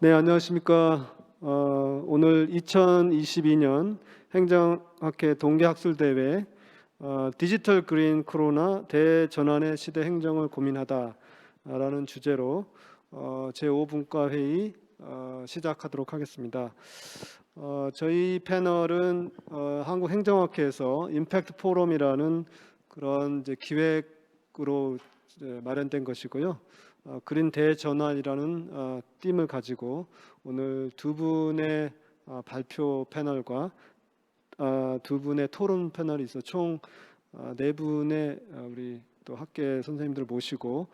네, 안녕하십니까. 오늘 2022년 행정학회 동계학술대회 디지털 그린 코로나 대전환의 시대 행정을 고민하다라는 주제로 제5분과 회의 시작하도록 하겠습니다. 저희 패널은 한국행정학회에서 임팩트 포럼이라는 그런 이제 기획으로 이제 마련된 것이고요. 그린 대전환이라는 팀을 가지고 오늘 두 분의 발표 패널과 두 분의 토론 패널이 있어 총 네 분의 우리 또 학계 선생님들 모시고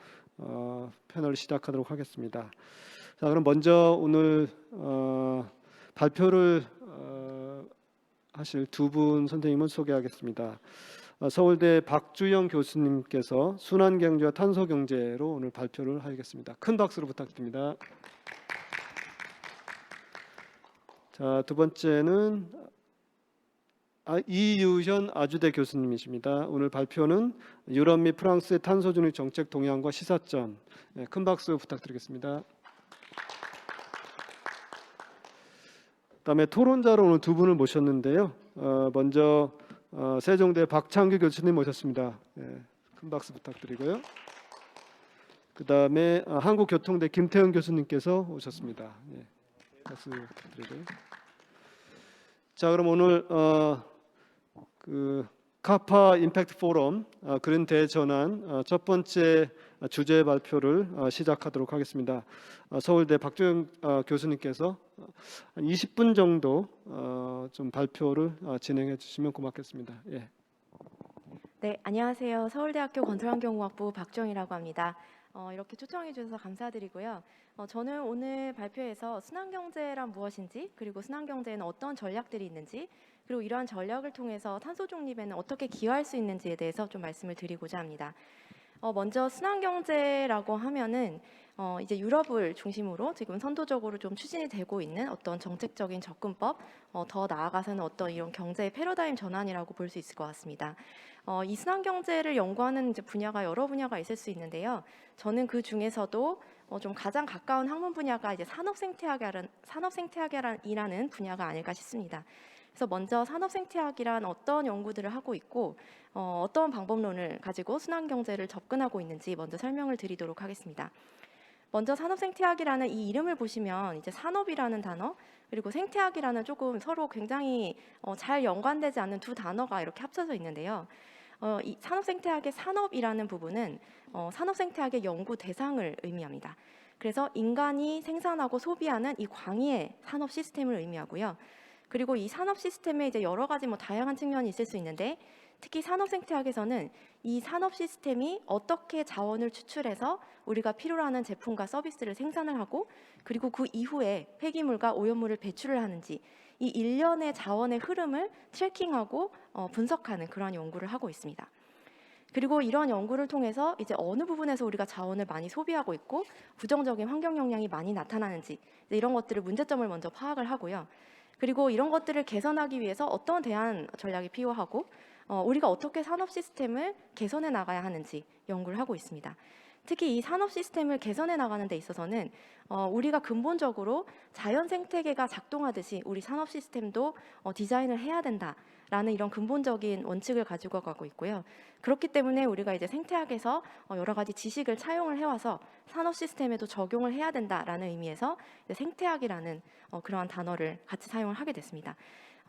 패널을 시작하도록 하겠습니다. 자, 그럼 먼저 오늘 발표를 하실 두 분 선생님을 소개하겠습니다. 서울대 박주영 교수님께서 순환경제와 탄소경제로 오늘 발표를 하겠습니다. 큰 박수로 부탁드립니다. 자, 두 번째는 이유현 아주대 교수님이십니다. 오늘 발표는 유럽 및 프랑스의 탄소중립 정책 동향과 시사점. 큰 박수 부탁드리겠습니다. 그다음에 토론자로 오늘 두 분을 모셨는데요. 먼저 세종대 박창규 교수님 모셨습니다. 큰 박수 부탁드리고요. 그다음에 한국교통대 김태형 교수님께서 오셨습니다. 박수 부탁드리고요. 자, 그럼 오늘 카파 임팩트 포럼 그린 대전환 첫 번째 주제 발표를 시작하도록 하겠습니다. 서울대 박주영 교수님께서 한 20분 정도 좀 발표를 진행해 주시면 고맙겠습니다. 네, 안녕하세요. 서울대학교 건설환경공학부 박주영이라고 합니다. 이렇게 초청해 주셔서 감사드리고요. 저는 오늘 발표에서 순환경제란 무엇인지, 그리고 순환경제에는 어떤 전략들이 있는지, 그리고 이러한 전략을 통해서 탄소 중립에는 어떻게 기여할 수 있는지에 대해서 좀 말씀을 드리고자 합니다. 먼저 순환경제라고 하면은 이제 유럽을 중심으로 지금 선도적으로 좀 추진이 되고 있는 어떤 정책적인 접근법, 더 나아가서는 어떤 이런 경제의 패러다임 전환이라고 볼 수 있을 것 같습니다. 이 순환경제를 연구하는 이제 분야가 여러 분야가 있을 수 있는데요. 저는 그 중에서도 좀 가장 가까운 학문 분야가 이제 산업생태학이라는 분야가 아닐까 싶습니다. 그래서 먼저 산업생태학이란 어떤 연구들을 하고 있고 어떤 방법론을 가지고 순환경제를 접근하고 있는지 먼저 설명을 드리도록 하겠습니다. 먼저 산업생태학이라는 이 이름을 보시면 이제 산업이라는 단어 그리고 생태학이라는 조금 서로 굉장히 잘 연관되지 않는 두 단어가 이렇게 합쳐져 있는데요. 이 산업생태학의 산업이라는 부분은 산업생태학의 연구 대상을 의미합니다. 그래서 인간이 생산하고 소비하는 이 광의의 산업 시스템을 의미하고요. 그리고 이 산업 시스템에 이제 여러 가지 다양한 측면이 있을 수 있는데 특히 산업생태학에서는 이 산업 시스템이 어떻게 자원을 추출해서 우리가 필요로 하는 제품과 서비스를 생산을 하고 그리고 그 이후에 폐기물과 오염물을 배출을 하는지 이 일련의 자원의 흐름을 트래킹하고 분석하는 그러한 연구를 하고 있습니다. 그리고 이러한 연구를 통해서 이제 어느 부분에서 우리가 자원을 많이 소비하고 있고 부정적인 환경 영향이 많이 나타나는지 이런 것들을 문제점을 먼저 파악을 하고요. 그리고 이런 것들을 개선하기 위해서 어떤 대안 전략이 필요하고 우리가 어떻게 산업 시스템을 개선해 나가야 하는지 연구를 하고 있습니다. 특히 이 산업 시스템을 개선해 나가는 데 있어서는 우리가 근본적으로 자연 생태계가 작동하듯이 우리 산업 시스템도 디자인을 해야 된다라는 이런 근본적인 원칙을 가지고 가고 있고요. 그렇기 때문에 우리가 이제 생태학에서 여러 가지 지식을 차용을 해와서 산업 시스템에도 적용을 해야 된다라는 의미에서 생태학이라는 그러한 단어를 같이 사용을 하게 됐습니다.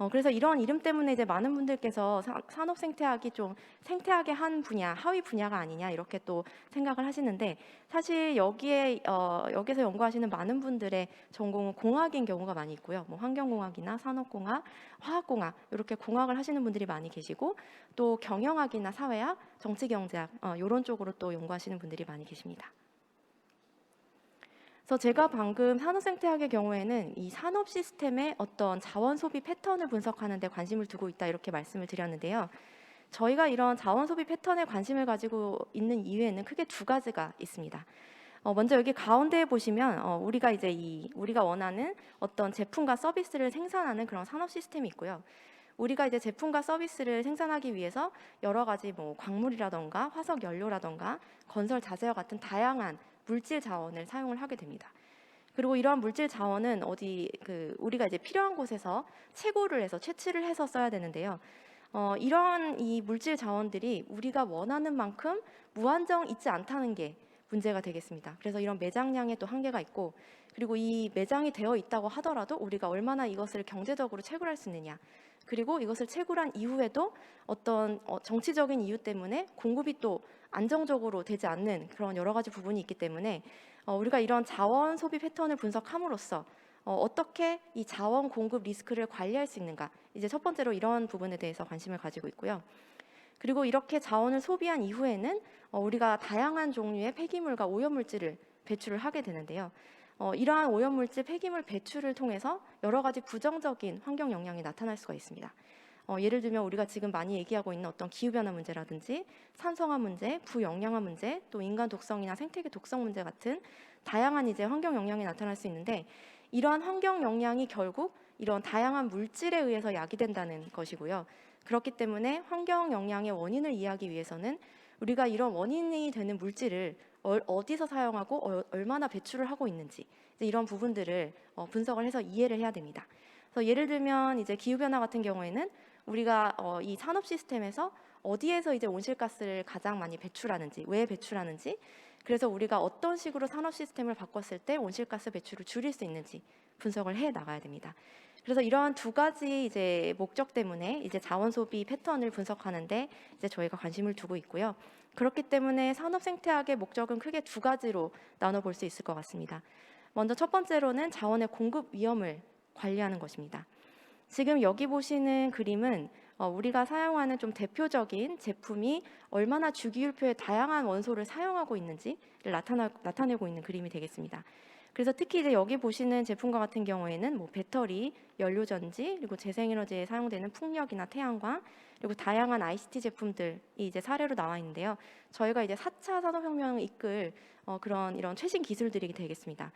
그래서 이런 이름 때문에 이제 많은 분들께서 산업 생태학이 좀 생태학의 한 분야, 하위 분야가 아니냐 이렇게 또 생각을 하시는데 사실 여기서 연구하시는 많은 분들의 전공은 공학인 경우가 많이 있고요. 환경공학이나 산업공학, 화학공학 이렇게 공학을 하시는 분들이 많이 계시고 또 경영학이나 사회학, 정치경제학 이런 쪽으로 또 연구하시는 분들이 많이 계십니다. 그래서 제가 방금 산업생태학의 경우에는 이 산업 시스템의 어떤 자원 소비 패턴을 분석하는 데 관심을 두고 있다 이렇게 말씀을 드렸는데요. 저희가 이런 자원 소비 패턴에 관심을 가지고 있는 이유에는 크게 두 가지가 있습니다. 먼저 여기 가운데에 보시면 우리가 이제 우리가 원하는 어떤 제품과 서비스를 생산하는 그런 산업 시스템이 있고요. 우리가 이제 제품과 서비스를 생산하기 위해서 여러 가지 광물이라던가 화석 연료라던가 건설 자재와 같은 다양한 물질 자원을 사용을 하게 됩니다. 그리고 이러한 물질 자원은 우리가 이제 필요한 곳에서 채굴을 해서 채취를 해서 써야 되는데요. 이런 이 물질 자원들이 우리가 원하는 만큼 무한정 있지 않다는 게 문제가 되겠습니다. 그래서 이런 매장량에 또 한계가 있고, 그리고 이 매장이 되어 있다고 하더라도 우리가 얼마나 이것을 경제적으로 채굴할 수 있느냐, 그리고 이것을 채굴한 이후에도 어떤 정치적인 이유 때문에 공급이 또 안정적으로 되지 않는 그런 여러 가지 부분이 있기 때문에 우리가 이런 자원 소비 패턴을 분석함으로써 어떻게 이 자원 공급 리스크를 관리할 수 있는가, 이제 첫 번째로 이런 부분에 대해서 관심을 가지고 있고요. 그리고 이렇게 자원을 소비한 이후에는 우리가 다양한 종류의 폐기물과 오염물질을 배출을 하게 되는데요. 이러한 오염물질 폐기물 배출을 통해서 여러 가지 부정적인 환경 영향이 나타날 수가 있습니다. 예를 들면 우리가 지금 많이 얘기하고 있는 어떤 기후변화 문제라든지 산성화 문제, 부영양화 문제, 또 인간 독성이나 생태계 독성 문제 같은 다양한 이제 환경 영향이 나타날 수 있는데, 이러한 환경 영향이 결국 이런 다양한 물질에 의해서 야기된다는 것이고요. 그렇기 때문에 환경 영향의 원인을 이해하기 위해서는 우리가 이런 원인이 되는 물질을 어디서 사용하고 얼마나 배출을 하고 있는지, 이제 이런 부분들을 분석을 해서 이해를 해야 됩니다. 그래서 예를 들면 이제 기후 변화 같은 경우에는 우리가 이 산업 시스템에서 어디에서 이제 온실가스를 가장 많이 배출하는지, 왜 배출하는지, 그래서 우리가 어떤 식으로 산업 시스템을 바꿨을 때 온실가스 배출을 줄일 수 있는지 분석을 해 나가야 됩니다. 그래서 이러한 두 가지 이제 목적 때문에 이제 자원 소비 패턴을 분석하는데 이제 저희가 관심을 두고 있고요. 그렇기 때문에 산업 생태학의 목적은 크게 두 가지로 나눠 볼 수 있을 것 같습니다. 먼저 첫 번째로는 자원의 공급 위험을 관리하는 것입니다. 지금 여기 보시는 그림은 우리가 사용하는 좀 대표적인 제품이 얼마나 주기율표의 다양한 원소를 사용하고 있는지를 나타내고 있는 그림이 되겠습니다. 그래서 특히 이제 여기 보시는 제품과 같은 경우에는 뭐 배터리, 연료전지, 그리고 재생에너지에 사용되는 풍력이나 태양광, 그리고 다양한 ICT 제품들이 이제 사례로 나와 있는데요. 저희가 이제 4차 산업혁명을 이끌 이런 최신 기술들이 되겠습니다.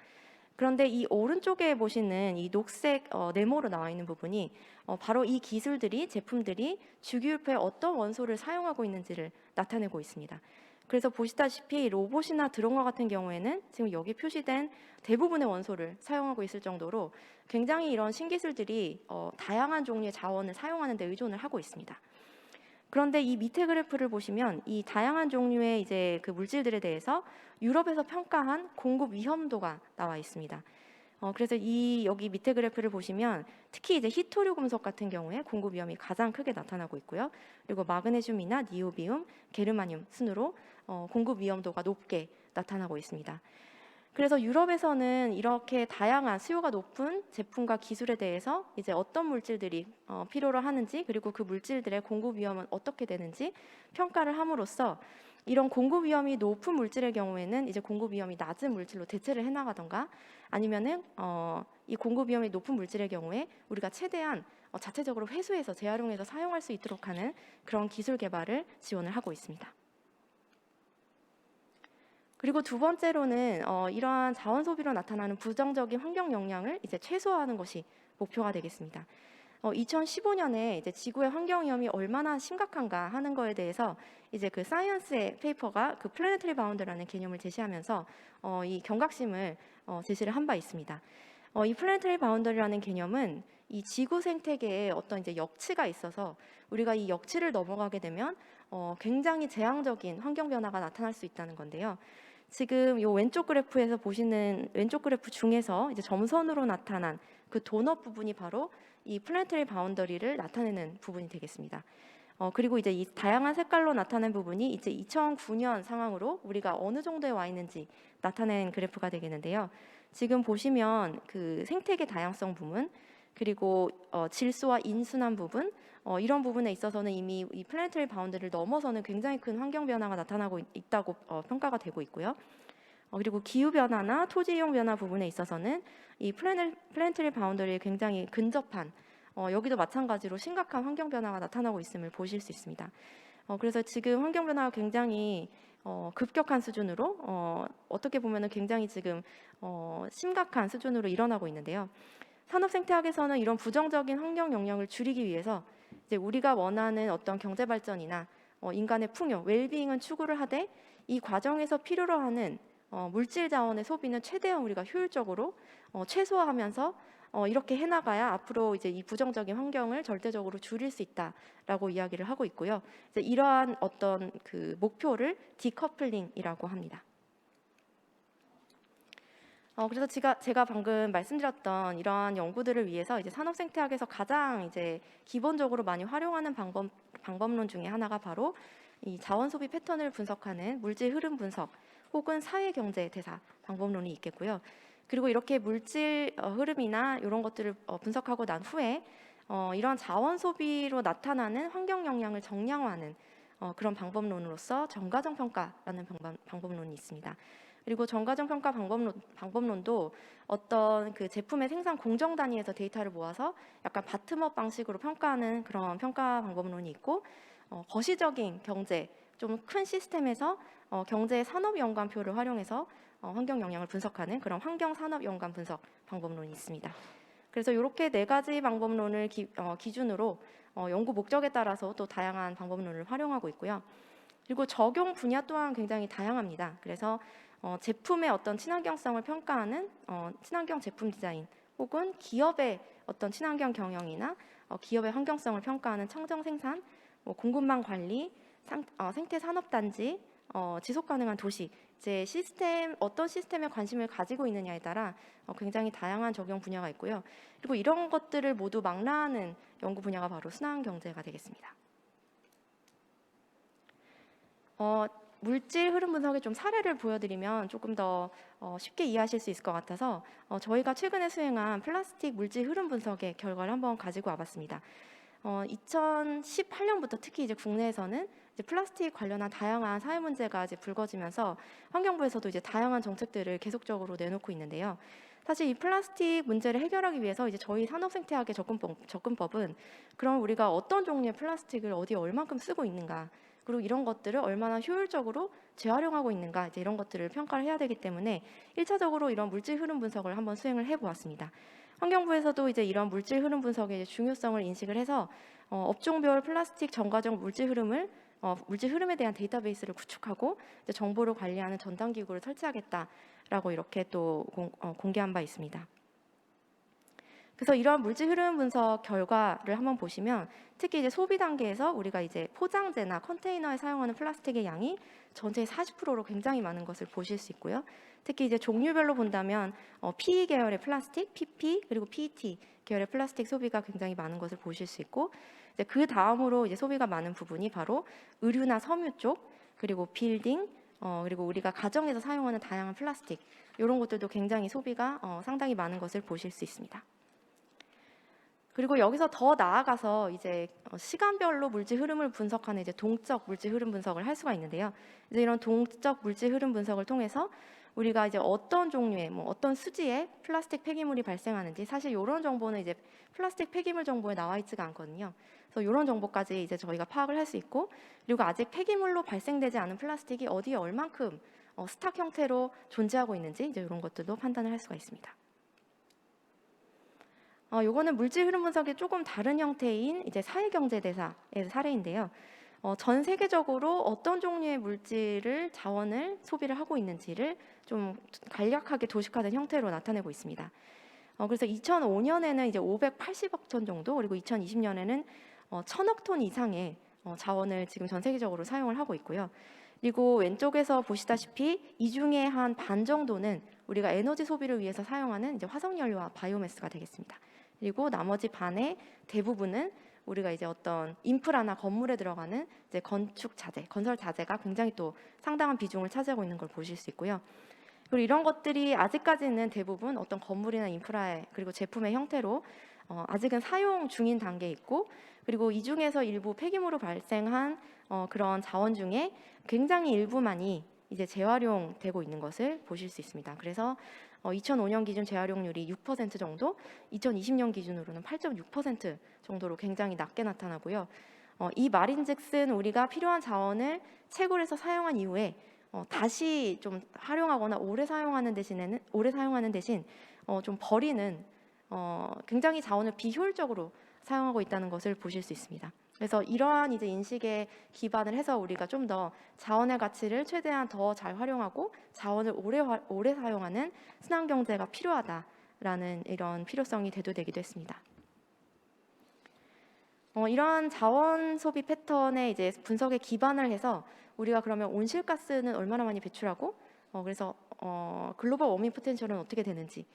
그런데 이 오른쪽에 보시는 이 녹색 네모로 나와 있는 부분이 바로 이 기술들이, 제품들이 주기율표에 어떤 원소를 사용하고 있는지를 나타내고 있습니다. 그래서 보시다시피 로봇이나 드론과 같은 경우에는 지금 여기 표시된 대부분의 원소를 사용하고 있을 정도로 굉장히 이런 신기술들이 다양한 종류의 자원을 사용하는 데 의존을 하고 있습니다. 그런데 이 밑에 그래프를 보시면 이 다양한 종류의 이제 그 물질들에 대해서 유럽에서 평가한 공급 위험도가 나와 있습니다. 그래서 여기 밑에 그래프를 보시면 특히 이제 히토류 금속 같은 경우에 공급 위험이 가장 크게 나타나고 있고요. 그리고 마그네슘이나 니오비움, 게르마늄 순으로 공급 위험도가 높게 나타나고 있습니다. 그래서 유럽에서는 이렇게 다양한 수요가 높은 제품과 기술에 대해서 이제 어떤 물질들이 필요로 하는지, 그리고 그 물질들의 공급 위험은 어떻게 되는지 평가를 함으로써 이런 공급 위험이 높은 물질의 경우에는 이제 공급 위험이 낮은 물질로 대체를 해나가던가, 아니면은 이 공급 위험이 높은 물질의 경우에 우리가 최대한 자체적으로 회수해서 재활용해서 사용할 수 있도록 하는 그런 기술 개발을 지원을 하고 있습니다. 그리고 두 번째로는 이러한 자원 소비로 나타나는 부정적인 환경 영향을 이제 최소화하는 것이 목표가 되겠습니다. 2015년에 이제 지구의 환경 위험이 얼마나 심각한가 하는 거에 대해서 이제 그 사이언스의 페이퍼가 그 플래네터리 바운드라는 개념을 제시하면서 이 경각심을 제시를 한 바 있습니다. 이 플래네터리 바운더리라는 개념은 이 지구 생태계에 어떤 이제 역치가 있어서 우리가 이 역치를 넘어가게 되면 굉장히 재앙적인 환경 변화가 나타날 수 있다는 건데요. 지금 이 왼쪽 그래프에서 보시는 왼쪽 그래프 중에서 이제 점선으로 나타난 그 도넛 부분이 바로 이 플래네터리 바운더리를 나타내는 부분이 되겠습니다. 그리고 이제 이 다양한 색깔로 나타낸 부분이 이제 2009년 상황으로 우리가 어느 정도에 와 있는지 나타낸 그래프가 되겠는데요. 지금 보시면 그 생태계 다양성 부분, 그리고 질소와 인순환 부분, 이런 부분에 있어서는 이미 이 플래네터리 바운드를 넘어서는 굉장히 큰 환경 변화가 나타나고 있다고 평가가 되고 있고요. 그리고 기후 변화나 토지 이용 변화 부분에 있어서는 이 플래네터리 바운더리에 굉장히 근접한 여기도 마찬가지로 심각한 환경 변화가 나타나고 있음을 보실 수 있습니다. 그래서 지금 환경 변화가 굉장히 급격한 수준으로 어떻게 보면은 굉장히 지금 심각한 수준으로 일어나고 있는데요. 산업 생태학에서는 이런 부정적인 환경 영향을 줄이기 위해서 이제 우리가 원하는 어떤 경제 발전이나 인간의 풍요, 웰비잉은 추구를 하되 이 과정에서 필요로 하는 물질 자원의 소비는 최대한 우리가 효율적으로 최소화하면서 이렇게 해나가야 앞으로 이제 이 부정적인 환경을 절대적으로 줄일 수 있다라고 이야기를 하고 있고요. 이제 이러한 어떤 그 목표를 디커플링이라고 합니다. 그래서 제가 방금 말씀드렸던 이러한 연구들을 위해서 이제 산업 생태학에서 가장 이제 기본적으로 많이 활용하는 방법론 중에 하나가 바로 이 자원 소비 패턴을 분석하는 물질 흐름 분석 혹은 사회 경제 대사 방법론이 있겠고요. 그리고 이렇게 물질 흐름이나 이런 것들을 분석하고 난 후에 이러한 자원 소비로 나타나는 환경 영향을 정량화하는 그런 방법론으로서 정가정 평가라는 방법론이 있습니다. 그리고 정가정 평가 방법론도 어떤 그 제품의 생산 공정 단위에서 데이터를 모아서 약간 바텀업 방식으로 평가하는 그런 평가 방법론이 있고, 거시적인 경제 좀 큰 시스템에서 경제 산업 연관표를 활용해서 환경 영향을 분석하는 그런 환경 산업 연관 분석 방법론이 있습니다. 그래서 이렇게 네 가지 방법론을 기준으로 연구 목적에 따라서 또 다양한 방법론을 활용하고 있고요. 그리고 적용 분야 또한 굉장히 다양합니다. 그래서 제품의 어떤 친환경성을 평가하는 친환경 제품 디자인 혹은 기업의 어떤 친환경 경영이나 기업의 환경성을 평가하는 청정 생산, 공급망 관리, 생태 산업 단지, 지속 가능한 도시, 이제 어떤 시스템에 관심을 가지고 있느냐에 따라 굉장히 다양한 적용 분야가 있고요. 그리고 이런 것들을 모두 망라하는 연구 분야가 바로 순환 경제가 되겠습니다. 물질 흐름 분석의 좀 사례를 보여드리면 조금 더 쉽게 이해하실 수 있을 것 같아서 저희가 최근에 수행한 플라스틱 물질 흐름 분석의 결과를 한번 가지고 와봤습니다. 2018년부터 특히 이제 국내에서는 이제 플라스틱 관련한 다양한 사회 문제가 이제 불거지면서 환경부에서도 이제 다양한 정책들을 계속적으로 내놓고 있는데요. 사실 이 플라스틱 문제를 해결하기 위해서 이제 저희 산업생태학의 접근법은 그럼 우리가 어떤 종류의 플라스틱을 어디에 얼만큼 쓰고 있는가, 그리고 이런 것들을 얼마나 효율적으로 재활용하고 있는가, 이제 이런 것들을 평가를 해야 되기 때문에 1차적으로 이런 물질 흐름 분석을 한번 수행을 해보았습니다. 환경부에서도 이제 이런 물질 흐름 분석의 이제 중요성을 인식을 해서 업종별 플라스틱 정가적 물질 흐름에 대한 데이터베이스를 구축하고 이제 정보를 관리하는 전담 기구를 설치하겠다라고 이렇게 또 공개한 바 있습니다. 그래서 이러한 물질 흐름 분석 결과를 한번 보시면 특히 이제 소비 단계에서 우리가 이제 포장재나 컨테이너에 사용하는 플라스틱의 양이 전체의 40%로 굉장히 많은 것을 보실 수 있고요. 특히 이제 종류별로 본다면 PE 계열의 플라스틱, PP 그리고 PET 계열의 플라스틱 소비가 굉장히 많은 것을 보실 수 있고, 이제 그 다음으로 이제 소비가 많은 부분이 바로 의류나 섬유 쪽, 그리고 빌딩, 그리고 우리가 가정에서 사용하는 다양한 플라스틱, 이런 것들도 굉장히 소비가 상당히 많은 것을 보실 수 있습니다. 그리고 여기서 더 나아가서 이제 시간별로 물질 흐름을 분석하는 이제 동적 물질 흐름 분석을 할 수가 있는데요. 이제 이런 동적 물질 흐름 분석을 통해서 우리가 이제 어떤 종류의 어떤 수지의 플라스틱 폐기물이 발생하는지, 사실 이런 정보는 이제 플라스틱 폐기물 정보에 나와 있지가 않거든요. 그래서 이런 정보까지 이제 저희가 파악을 할 수 있고, 그리고 아직 폐기물로 발생되지 않은 플라스틱이 어디에 얼만큼 스탁 형태로 존재하고 있는지 이제 이런 것들도 판단을 할 수가 있습니다. 요거는 물질 흐름 분석의 조금 다른 형태인 이제 사회경제 대사의 사례인데요. 전 세계적으로 어떤 종류의 물질을 자원을 소비를 하고 있는지를 좀 간략하게 도식화된 형태로 나타내고 있습니다. 그래서 2005년에는 이제 580억 톤 정도, 그리고 2020년에는 1000억 톤 이상의 자원을 지금 전 세계적으로 사용을 하고 있고요. 그리고 왼쪽에서 보시다시피 이 중에 한 반 정도는 우리가 에너지 소비를 위해서 사용하는 이제 화석연료와 바이오매스가 되겠습니다. 그리고 나머지 반의 대부분은 우리가 이제 어떤 인프라나 건물에 들어가는 이제 건설 자재가 굉장히 또 상당한 비중을 차지하고 있는 걸 보실 수 있고요. 그리고 이런 것들이 아직까지는 대부분 어떤 건물이나 인프라의 그리고 제품의 형태로 아직은 사용 중인 단계에 있고, 그리고 이 중에서 일부 폐기물로 발생한 그런 자원 중에 굉장히 일부만이 이제 재활용되고 있는 것을 보실 수 있습니다. 그래서 2005년 기준 재활용률이 6% 정도, 2020년 기준으로는 8.6% 정도로 굉장히 낮게 나타나고요. 이 말인즉슨 우리가 필요한 자원을 채굴해서 사용한 이후에 다시 좀 활용하거나 오래 사용하는 대신 좀 버리는 굉장히 자원을 비효율적으로 사용하고 있다는 것을 보실 수 있습니다. 그래서 이러한 이제 인식에 기반을 해서 우리가 좀 더 자원의 가치를 최대한 더 잘 활용하고 자원을 오래 사용하는 순환경제가 필요하다라는 이런 필요성이 대두되기도 했습니다. 이러한 자원 소비 패턴의 이제 분석에 기반을 해서 우리가 그러면 온실가스는 얼마나 많이 배출하고 그래서 글로벌 워밍 포텐셜은 어떻게 되는지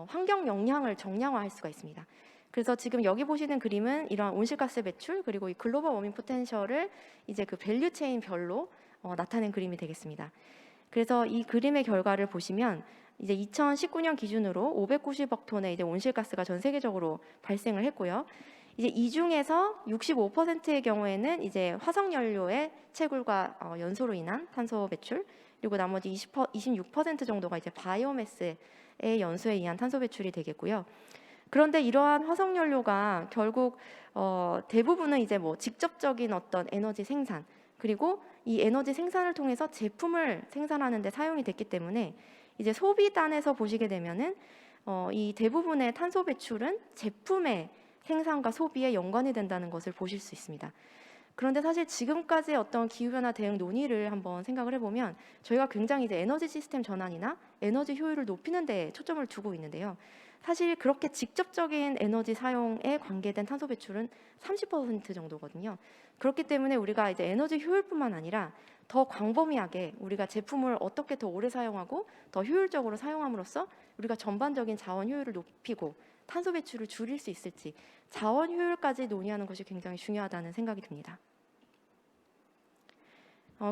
환경 영향을 정량화할 수가 있습니다. 그래서 지금 여기 보시는 그림은 이런 온실가스 배출 그리고 이 글로벌 워밍 포텐셜을 이제 그 밸류 체인 별로 나타낸 그림이 되겠습니다. 그래서 이 그림의 결과를 보시면 이제 2019년 기준으로 590억 톤의 이제 온실가스가 전 세계적으로 발생을 했고요. 이제 이 중에서 65%의 경우에는 이제 화석 연료의 채굴과 연소로 인한 탄소 배출, 그리고 나머지 26% 정도가 이제 바이오매스의 연소에 의한 탄소 배출이 되겠고요. 그런데 이러한 화석 연료가 결국 대부분은 이제 뭐 직접적인 어떤 에너지 생산, 그리고 이 에너지 생산을 통해서 제품을 생산하는 데 사용이 됐기 때문에 이제 소비단에서 보시게 되면은 이 대부분의 탄소 배출은 제품의 생산과 소비에 연관이 된다는 것을 보실 수 있습니다. 그런데 사실 지금까지의 어떤 기후변화 대응 논의를 한번 생각을 해보면 저희가 굉장히 이제 에너지 시스템 전환이나 에너지 효율을 높이는 데 초점을 두고 있는데요. 사실 그렇게 직접적인 에너지 사용에 관계된 탄소 배출은 30% 정도거든요. 그렇기 때문에 우리가 이제 에너지 효율뿐만 아니라 더 광범위하게 우리가 제품을 어떻게 더 오래 사용하고 더 효율적으로 사용함으로써 우리가 전반적인 자원 효율을 높이고 탄소 배출을 줄일 수 있을지 자원 효율까지 논의하는 것이 굉장히 중요하다는 생각이 듭니다.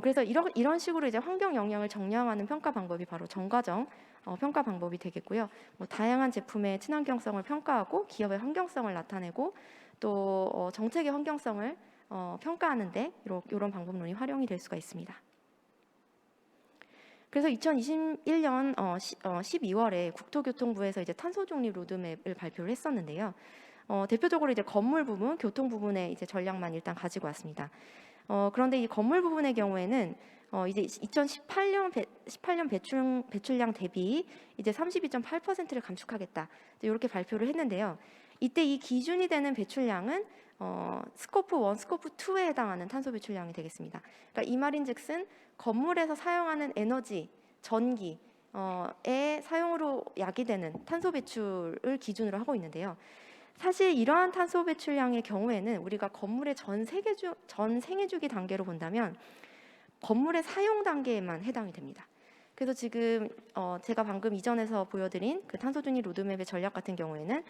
그래서 이런 식으로 이제 환경 영향을 정량하는 평가 방법이 바로 정과정 평가 방법이 되겠고요. 뭐 다양한 제품의 친환경성을 평가하고 기업의 환경성을 나타내고 또 정책의 환경성을 평가하는데 이런 방법론이 활용이 될 수가 있습니다. 그래서 2021년 12월에 국토교통부에서 이제 탄소 중립 로드맵을 발표를 했었는데요. 대표적으로 이제 건물 부분, 교통 부분의 이제 전략만 일단 가지고 왔습니다. 그런데 이 건물 부분의 경우에는 이제 2018년 배출량 대비 이제 32.8%를 감축하겠다 이렇게 발표를 했는데요. 이때 이 기준이 되는 배출량은 스코프 1, 스코프 2에 해당하는 탄소 배출량이 되겠습니다. 그러니까 이 말인즉슨 건물에서 사용하는 에너지, 전기의 사용으로 야기되는 탄소 배출을 기준으로 하고 있는데요. 사실 이러한 탄소 배출량의 경우에는 우리가 건물의 전 생애 주기 단계로 본다면 건물의 사용 단계에만 해당이 됩니다. 그래서 지금 제가 방금 이전에서 보여드린 그 탄소 중립 로드맵의 전략 같은 경우에는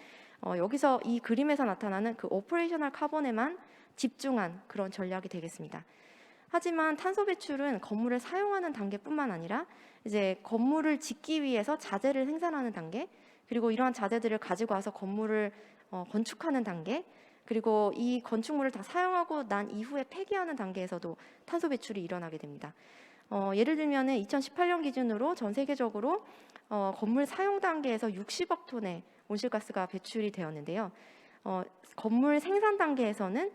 여기서 이 그림에서 나타나는 그 오퍼레이셔널 카본에만 집중한 그런 전략이 되겠습니다. 하지만 탄소 배출은 건물을 사용하는 단계뿐만 아니라 이제 건물을 짓기 위해서 자재를 생산하는 단계, 그리고 이러한 자재들을 가지고 와서 건물을 건축하는 단계, 그리고 이 건축물을 다 사용하고 난 이후에 폐기하는 단계에서도 탄소 배출이 일어나게 됩니다. 예를 들면은 2018년 기준으로 전 세계적으로 건물 사용 단계에서 60억 톤의 온실가스가 배출이 되었는데요. 건물 생산 단계에서는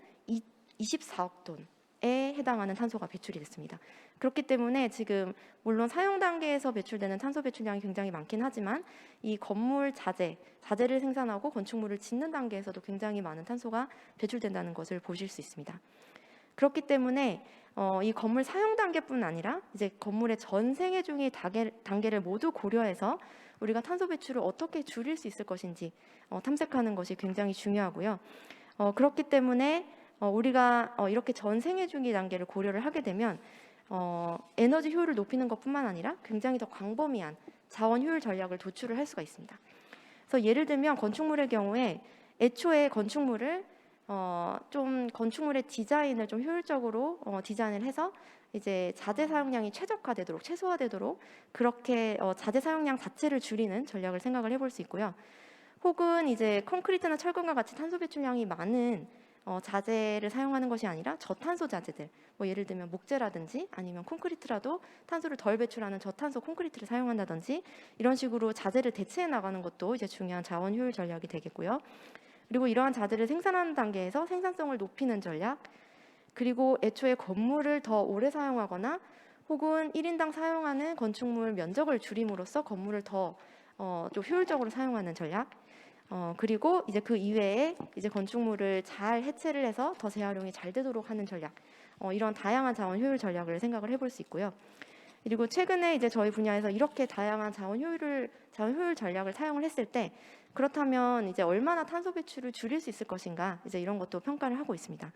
24억 톤에 해당하는 탄소가 배출이 됐습니다. 그렇기 때문에 지금 물론 사용 단계에서 배출되는 탄소 배출량이 굉장히 많긴 하지만 이 건물 자재를 생산하고 건축물을 짓는 단계에서도 굉장히 많은 탄소가 배출된다는 것을 보실 수 있습니다. 그렇기 때문에 이 건물 사용 단계뿐 아니라 이제 건물의 전 생애 중의 단계를 모두 고려해서 우리가 탄소 배출을 어떻게 줄일 수 있을 것인지 탐색하는 것이 굉장히 중요하고요. 그렇기 때문에 우리가 이렇게 전 생애 중의 단계를 고려를 하게 되면 에너지 효율을 높이는 것뿐만 아니라 굉장히 더 광범위한 자원 효율 전략을 도출을 할 수가 있습니다. 그래서 예를 들면 건축물의 경우에 애초에 건축물을 좀 건축물의 디자인을 좀 효율적으로 디자인을 해서 이제 자재 사용량이 최소화되도록 그렇게 자재 사용량 자체를 줄이는 전략을 생각을 해볼 수 있고요. 혹은 이제 콘크리트나 철근과 같이 탄소 배출량이 많은 자재를 사용하는 것이 아니라 저탄소 자재들, 뭐 예를 들면 목재라든지 아니면 콘크리트라도 탄소를 덜 배출하는 저탄소 콘크리트를 사용한다든지 이런 식으로 자재를 대체해 나가는 것도 이제 중요한 자원 효율 전략이 되겠고요. 그리고 이러한 자재를 생산하는 단계에서 생산성을 높이는 전략, 그리고 애초에 건물을 더 오래 사용하거나 혹은 1인당 사용하는 건축물 면적을 줄임으로써 건물을 더 좀 효율적으로 사용하는 전략, 그리고 이제 그 이외에 이제 건축물을 잘 해체를 해서 더 재활용이 잘 되도록 하는 전략, 이런 다양한 자원 효율 전략을 생각을 해볼 수 있고요. 그리고 최근에 이제 저희 분야에서 이렇게 다양한 자원 효율 전략을 사용을 했을 때 그렇다면 이제 얼마나 탄소 배출을 줄일 수 있을 것인가, 이제 이런 것도 평가를 하고 있습니다.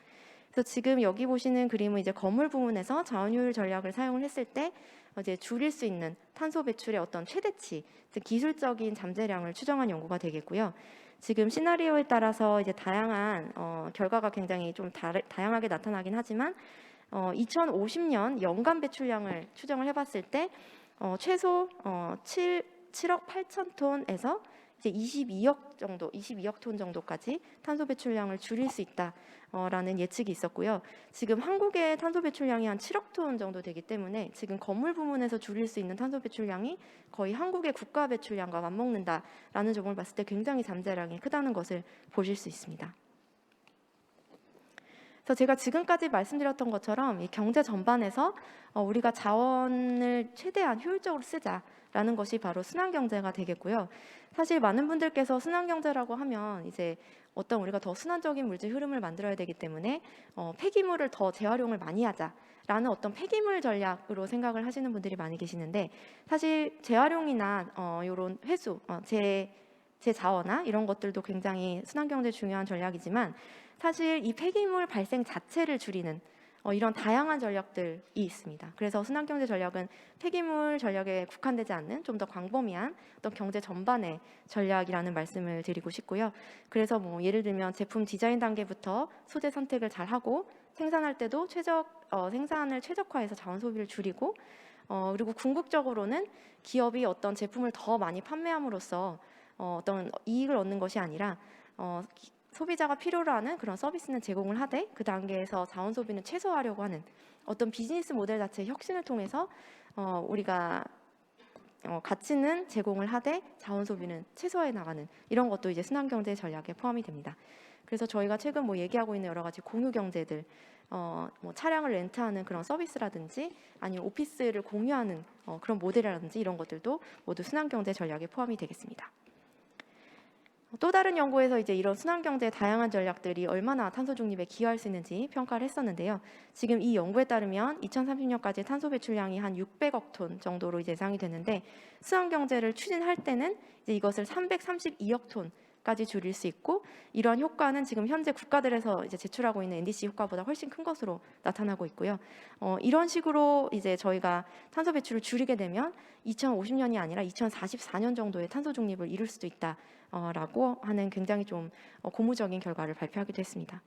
그래서 지금 여기 보시는 그림은 이제 건물 부문에서 자원 효율 전략을 사용을 했을 때 이제 줄일 수 있는 탄소 배출의 어떤 최대치, 즉 기술적인 잠재량을 추정한 연구가 되겠고요. 지금 시나리오에 따라서 이제 다양한 결과가 굉장히 좀 다양하게 나타나긴 하지만 2050년 연간 배출량을 추정을 해봤을 때 최소 7억 8천 톤에서 이제 22억 톤 정도까지 탄소 배출량을 줄일 수 있다라는 예측이 있었고요. 지금 한국의 탄소 배출량이 한 7억 톤 정도 되기 때문에 지금 건물 부문에서 줄일 수 있는 탄소 배출량이 거의 한국의 국가 배출량과 맞먹는다라는 점을 봤을 때 굉장히 잠재량이 크다는 것을 보실 수 있습니다. 그래서 제가 지금까지 말씀드렸던 것처럼 이 경제 전반에서 우리가 자원을 최대한 효율적으로 쓰자라는 것이 바로 순환경제가 되겠고요. 사실 많은 분들께서 순환경제라고 하면 이제 어떤 우리가 더 순환적인 물질 흐름을 만들어야 되기 때문에 폐기물을 더 재활용을 많이 하자라는 어떤 폐기물 전략으로 생각을 하시는 분들이 많이 계시는데, 사실 재활용이나 이런 회수, 재자원화 이런 것들도 굉장히 순환경제 중요한 전략이지만 사실 이 폐기물 발생 자체를 줄이는 이런 다양한 전략들이 있습니다. 그래서 순환경제 전략은 폐기물 전략에 국한되지 않는 좀 더 광범위한 어떤 경제 전반의 전략이라는 말씀을 드리고 싶고요. 그래서 뭐 예를 들면 제품 디자인 단계부터 소재 선택을 잘 하고 생산할 때도 생산을 최적화해서 자원 소비를 줄이고 그리고 궁극적으로는 기업이 어떤 제품을 더 많이 판매함으로써 어떤 이익을 얻는 것이 아니라 소비자가 필요로 하는 그런 서비스는 제공을 하되 그 단계에서 자원 소비는 최소화하려고 하는 어떤 비즈니스 모델 자체의 혁신을 통해서 우리가 가치는 제공을 하되 자원 소비는 최소화해 나가는 이런 것도 이제 순환경제 전략에 포함이 됩니다. 그래서 저희가 최근 뭐 얘기하고 있는 여러 가지 공유 경제들, 뭐 차량을 렌트하는 그런 서비스라든지 아니면 오피스를 공유하는 그런 모델이라든지 이런 것들도 모두 순환경제 전략에 포함이 되겠습니다. 또 다른 연구에서 이제 이런 순환경제의 다양한 전략들이 얼마나 탄소 중립에 기여할 수 있는지 평가를 했었는데요. 지금 이 연구에 따르면 2030년까지 탄소 배출량이 한 600억 톤 정도로 이제 예상이 되는데, 순환경제를 추진할 때는 이제 이것을 332억 톤까지 줄일 수 있고, 이러한 효과는 지금 현재 국가들에서 이제 제출하고 있는 NDC 효과보다 훨씬 큰 것으로 나타나고 있고요. 이런 식으로 이제 저희가 탄소 배출을 줄이게 되면 2050년이 아니라 2044년 정도의 탄소 중립을 이룰 수도 있다. 라고 하는 굉장히 좀 고무적인 결과를 발표하기도 했습니다.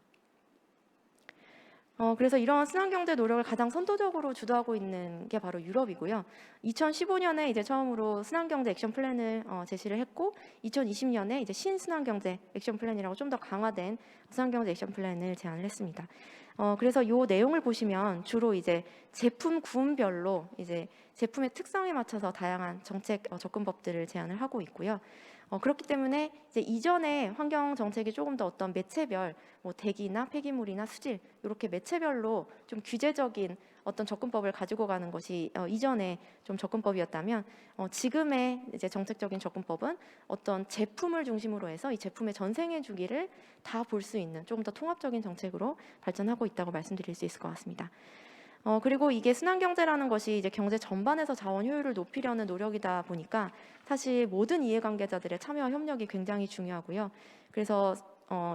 그래서 이런 순환경제 노력을 가장 선도적으로 주도하고 있는 게 바로 유럽이고요. 2015년에 이제 처음으로 순환경제 액션 플랜을 제시를 했고, 2020년에 이제 신순환경제 액션 플랜이라고 좀 더 강화된 순환경제 액션 플랜을 제안을 했습니다. 그래서 이 내용을 보시면 주로 이제 제품 구분별로 이제 제품의 특성에 맞춰서 다양한 정책 접근법들을 제안을 하고 있고요. 그렇기 때문에 이제 이전에 환경 정책이 조금 더 어떤 매체별, 뭐 대기나 폐기물이나 수질 이렇게 매체별로 좀 규제적인 어떤 접근법을 가지고 가는 것이 이전에 좀 접근법이었다면, 지금의 이제 정책적인 접근법은 어떤 제품을 중심으로 해서 이 제품의 전생애 주기를 다 볼 수 있는 좀 더 통합적인 정책으로 발전하고 있다고 말씀드릴 수 있을 것 같습니다. 그리고 이게 순환경제라는 것이 이제 경제 전반에서 자원 효율을 높이려는 노력이다 보니까 사실 모든 이해관계자들의 참여와 협력이 굉장히 중요하고요. 그래서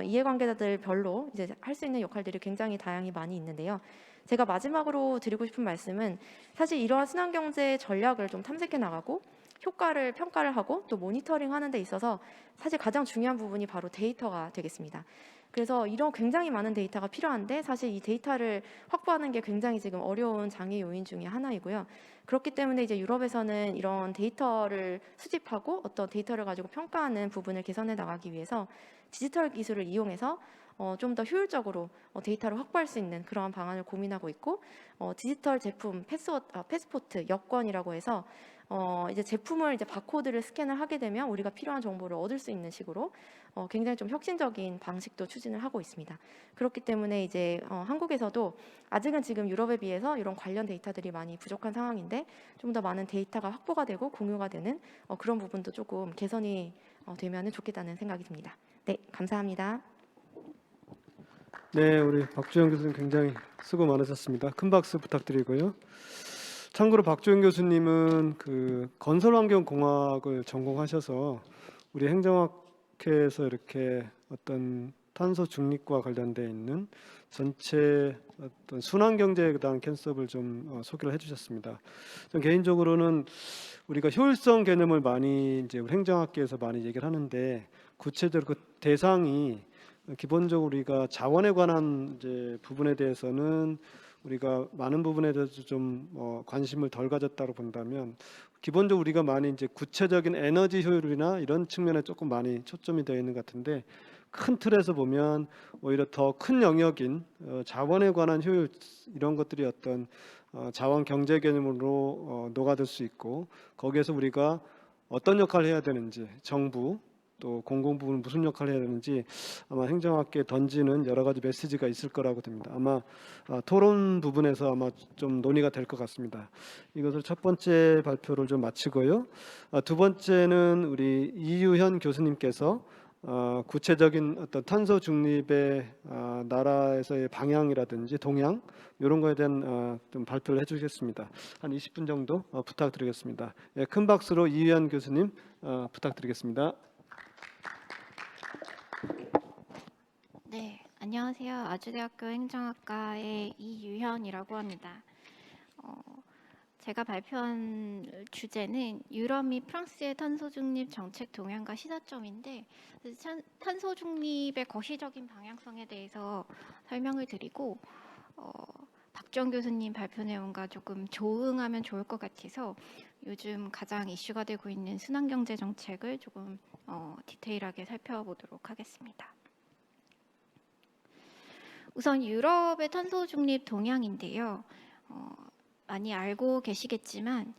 이해관계자들별로 이제 할 수 있는 역할들이 굉장히 다양히 많이 있는데요. 제가 마지막으로 드리고 싶은 말씀은 사실 이러한 순환경제 전략을 좀 탐색해 나가고 효과를 평가를 하고 또 모니터링 하는 데 있어서 사실 가장 중요한 부분이 바로 데이터가 되겠습니다. 그래서 이런 굉장히 많은 데이터가 필요한데 사실 이 데이터를 확보하는 게 굉장히 지금 어려운 장애 요인 중에 하나이고요. 그렇기 때문에 이제 유럽에서는 이런 데이터를 수집하고 어떤 데이터를 가지고 평가하는 부분을 개선해 나가기 위해서 디지털 기술을 이용해서 좀 더 효율적으로 데이터를 확보할 수 있는 그러한 방안을 고민하고 있고, 디지털 제품 패스포트 여권이라고 해서 이제 제품을 이제 바코드를 스캔을 하게 되면 우리가 필요한 정보를 얻을 수 있는 식으로 굉장히 좀 혁신적인 방식도 추진을 하고 있습니다. 그렇기 때문에 이제 한국에서도 아직은 지금 유럽에 비해서 이런 관련 데이터들이 많이 부족한 상황인데 좀 더 많은 데이터가 확보가 되고 공유가 되는 그런 부분도 조금 개선이 되면 좋겠다는 생각이 듭니다. 네, 감사합니다. 네, 우리 박주영 교수님 굉장히 수고 많으셨습니다. 큰 박수 부탁드리고요. 참고로 박주영 교수님은 그 건설환경공학을 전공하셔서 우리 행정학회에서 이렇게 어떤 탄소 중립과 관련되어 있는 전체 어떤 순환경제에 대한 컨셉을 좀 소개를 해주셨습니다. 전 개인적으로는 우리가 효율성 개념을 많이 이제 우리 행정학계에서 많이 얘기를 하는데 구체적으로 그 대상이 기본적으로 우리가 자원에 관한 이제 부분에 대해서는 우리가 많은 부분에 대해서 좀 관심을 덜 가졌다고 본다면 기본적으로 우리가 많이 이제 구체적인 에너지 효율이나 이런 측면에 조금 많이 초점이 되어 있는 것 같은데 큰 틀에서 보면 오히려 더 큰 영역인 자원에 관한 효율 이런 것들이 어떤 자원 경제 개념으로 녹아들 수 있고 거기에서 우리가 어떤 역할을 해야 되는지 정부 또 공공부문 무슨 역할을 해야 되는지 아마 행정학계에 던지는 여러 가지 메시지가 있을 거라고 듭니다. 아마 토론 부분에서 아마 좀 논의가 될 것 같습니다. 이것을 첫 번째 발표를 좀 마치고요. 두 번째는 우리 이유현 교수님께서 구체적인 어떤 탄소 중립의 나라에서의 방향이라든지 동향 이런 거에 대한 좀 발표를 해주시겠습니다. 한 20분 정도 부탁드리겠습니다. 예, 큰 박수로 이유현 교수님 부탁드리겠습니다. 네, 안녕하세요. 아주대학교 행정학과의 이유현이라고 합니다. 제가 발표한 주제는 유럽 및 프랑스의 탄소 중립 정책 동향과 시사점인데 탄소 중립의 거시적인 방향성에 대해서 설명을 드리고 박정 교수님 발표 내용과 조금 조응하면 좋을 것 같아서 요즘 가장 이슈가 되고 있는 순환경제 정책을 조금 디테일하게 살펴보도록 하겠습니다. 우선 유럽의 탄소 중립 동향인데요. 많이 알고 계시겠지만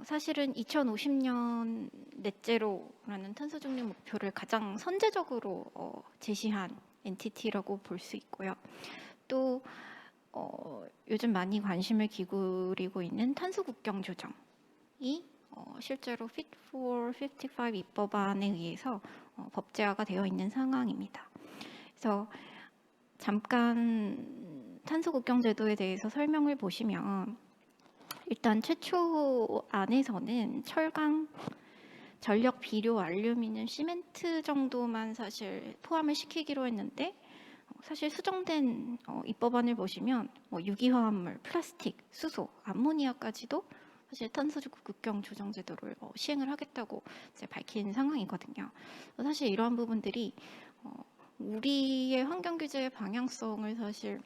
사실은 2050년 넷제로라는 탄소 중립 목표를 가장 선제적으로 제시한 엔티티라고 볼 수 있고요. 또 요즘 많이 관심을 기울이고 있는 탄소 국경 조정이 실제로 Fit for 55 입법안에 의해서 법제화가 되어 있는 상황입니다. 그래서 잠깐 탄소 국경 제도에 대해서 설명을 보시면 일단 최초 안에서는 철강, 전력, 비료, 알루미늄, 시멘트 정도만 사실 포함을 시키기로 했는데 사실 수정된 입법안을 보시면 유기화합물, 플라스틱, 수소, 암모니아까지도 사실 탄소 국경 조정 제도를 시행을 하겠다고 이제 밝힌 상황이거든요. 사실 이러한 부분들이 우리의 환경 규제의 방향성을 사실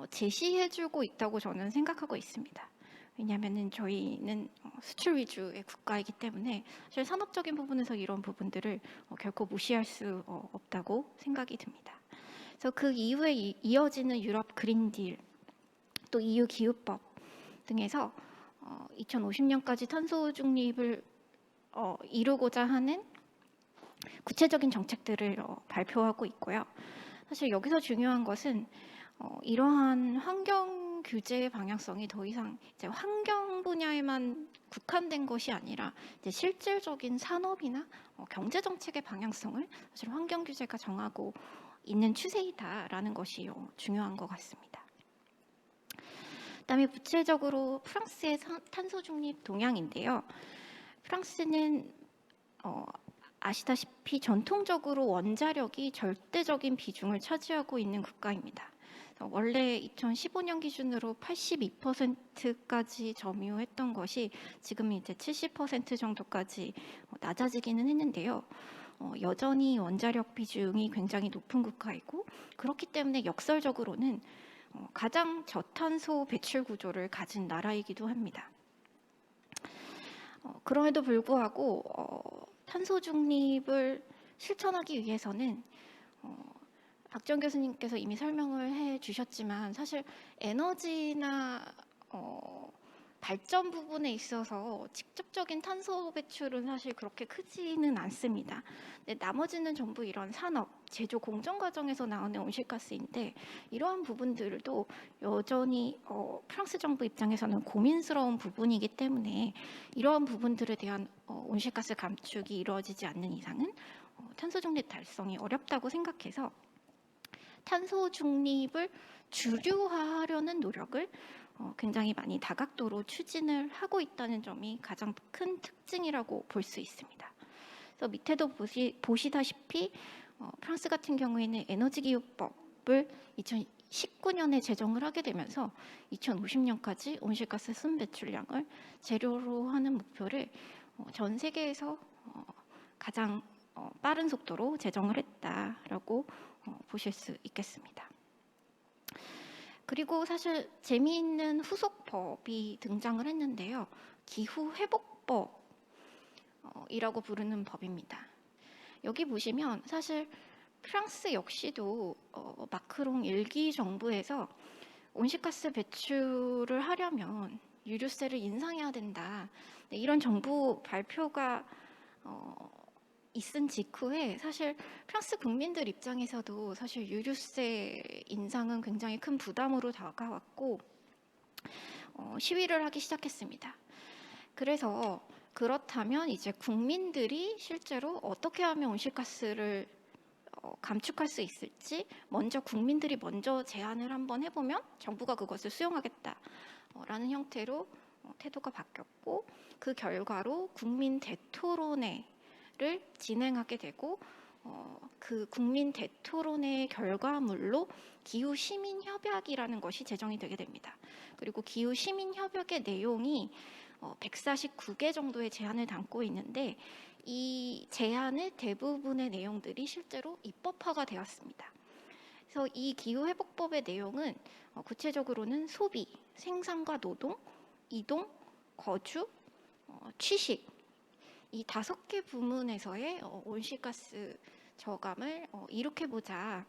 제시해주고 있다고 저는 생각하고 있습니다. 왜냐하면 저희는 수출 위주의 국가이기 때문에 사실 산업적인 부분에서 이런 부분들을 결코 무시할 수 없다고 생각이 듭니다. 그래서 그 이후에 이어지는 유럽 그린딜, 또 EU 기후법 등에서 2050년까지 탄소 중립을 이루고자 하는 구체적인 정책들을 발표하고 있고요. 사실 여기서 중요한 것은 이러한 환경 규제의 방향성이 더 이상 이제 환경 분야에만 국한된 것이 아니라 이제 실질적인 산업이나 경제 정책의 방향성을 사실 환경 규제가 정하고 있는 추세이다라는 것이 중요한 것 같습니다. 그다음에 구체적으로 프랑스의 탄소 중립 동향인데요. 프랑스는 아시다시피 전통적으로 원자력이 절대적인 비중을 차지하고 있는 국가입니다. 원래 2015년 기준으로 82%까지 점유했던 것이 지금 이제 70% 정도까지 낮아지기는 했는데요. 여전히 원자력 비중이 굉장히 높은 국가이고 그렇기 때문에 역설적으로는 가장 저탄소 배출 구조를 가진 나라이기도 합니다. 그럼에도 불구하고 탄소 중립을 실천하기 위해서는 박정 교수님께서 이미 설명을 해주셨지만 사실 에너지나 발전 부분에 있어서 직접적인 탄소 배출은 사실 그렇게 크지는 않습니다. 근데 나머지는 전부 이런 산업, 제조 공정 과정에서 나오는 온실가스인데 이러한 부분들도 여전히 프랑스 정부 입장에서는 고민스러운 부분이기 때문에 이러한 부분들에 대한 온실가스 감축이 이루어지지 않는 이상은 탄소 중립 달성이 어렵다고 생각해서 탄소 중립을 주류화하려는 노력을 굉장히 많이 다각도로 추진을 하고 있다는 점이 가장 큰 특징이라고 볼 수 있습니다. 그래서 밑에도 보시다시피 프랑스 같은 경우에는 에너지기후법을 2019년에 제정을 하게 되면서 2050년까지 온실가스 순배출량을 제로로 하는 목표를 전 세계에서 가장 빠른 속도로 제정을 했다라고 보실 수 있겠습니다. 그리고 사실 재미있는 후속법이 등장을 했는데요. 기후회복법이라고 부르는 법입니다. 여기 보시면 사실 프랑스 역시도 마크롱 1기 정부에서 온실가스 배출을 하려면 유류세를 인상해야 된다. 네, 이런 정부 발표가 있은 직후에 사실 프랑스 국민들 입장에서도 사실 유류세 인상은 굉장히 큰 부담으로 다가왔고 시위를 하기 시작했습니다. 그래서 그렇다면 이제 국민들이 실제로 어떻게 하면 온실가스를 감축할 수 있을지 먼저 국민들이 먼저 제안을 한번 해보면 정부가 그것을 수용하겠다라는 형태로 태도가 바뀌었고 그 결과로 국민 대토론회를 진행하게 되고 그 국민 대토론회 결과물로 기후 시민 협약이라는 것이 제정이 되게 됩니다. 그리고 기후 시민 협약의 내용이 149개 정도의 제안을 담고 있는데 이 제안의 대부분의 내용들이 실제로 입법화가 되었습니다. 그래서 이 기후회복법의 내용은 구체적으로는 소비, 생산과 노동, 이동, 거주, 취식 이 5개 부문에서의 온실가스 저감을 이룩해보자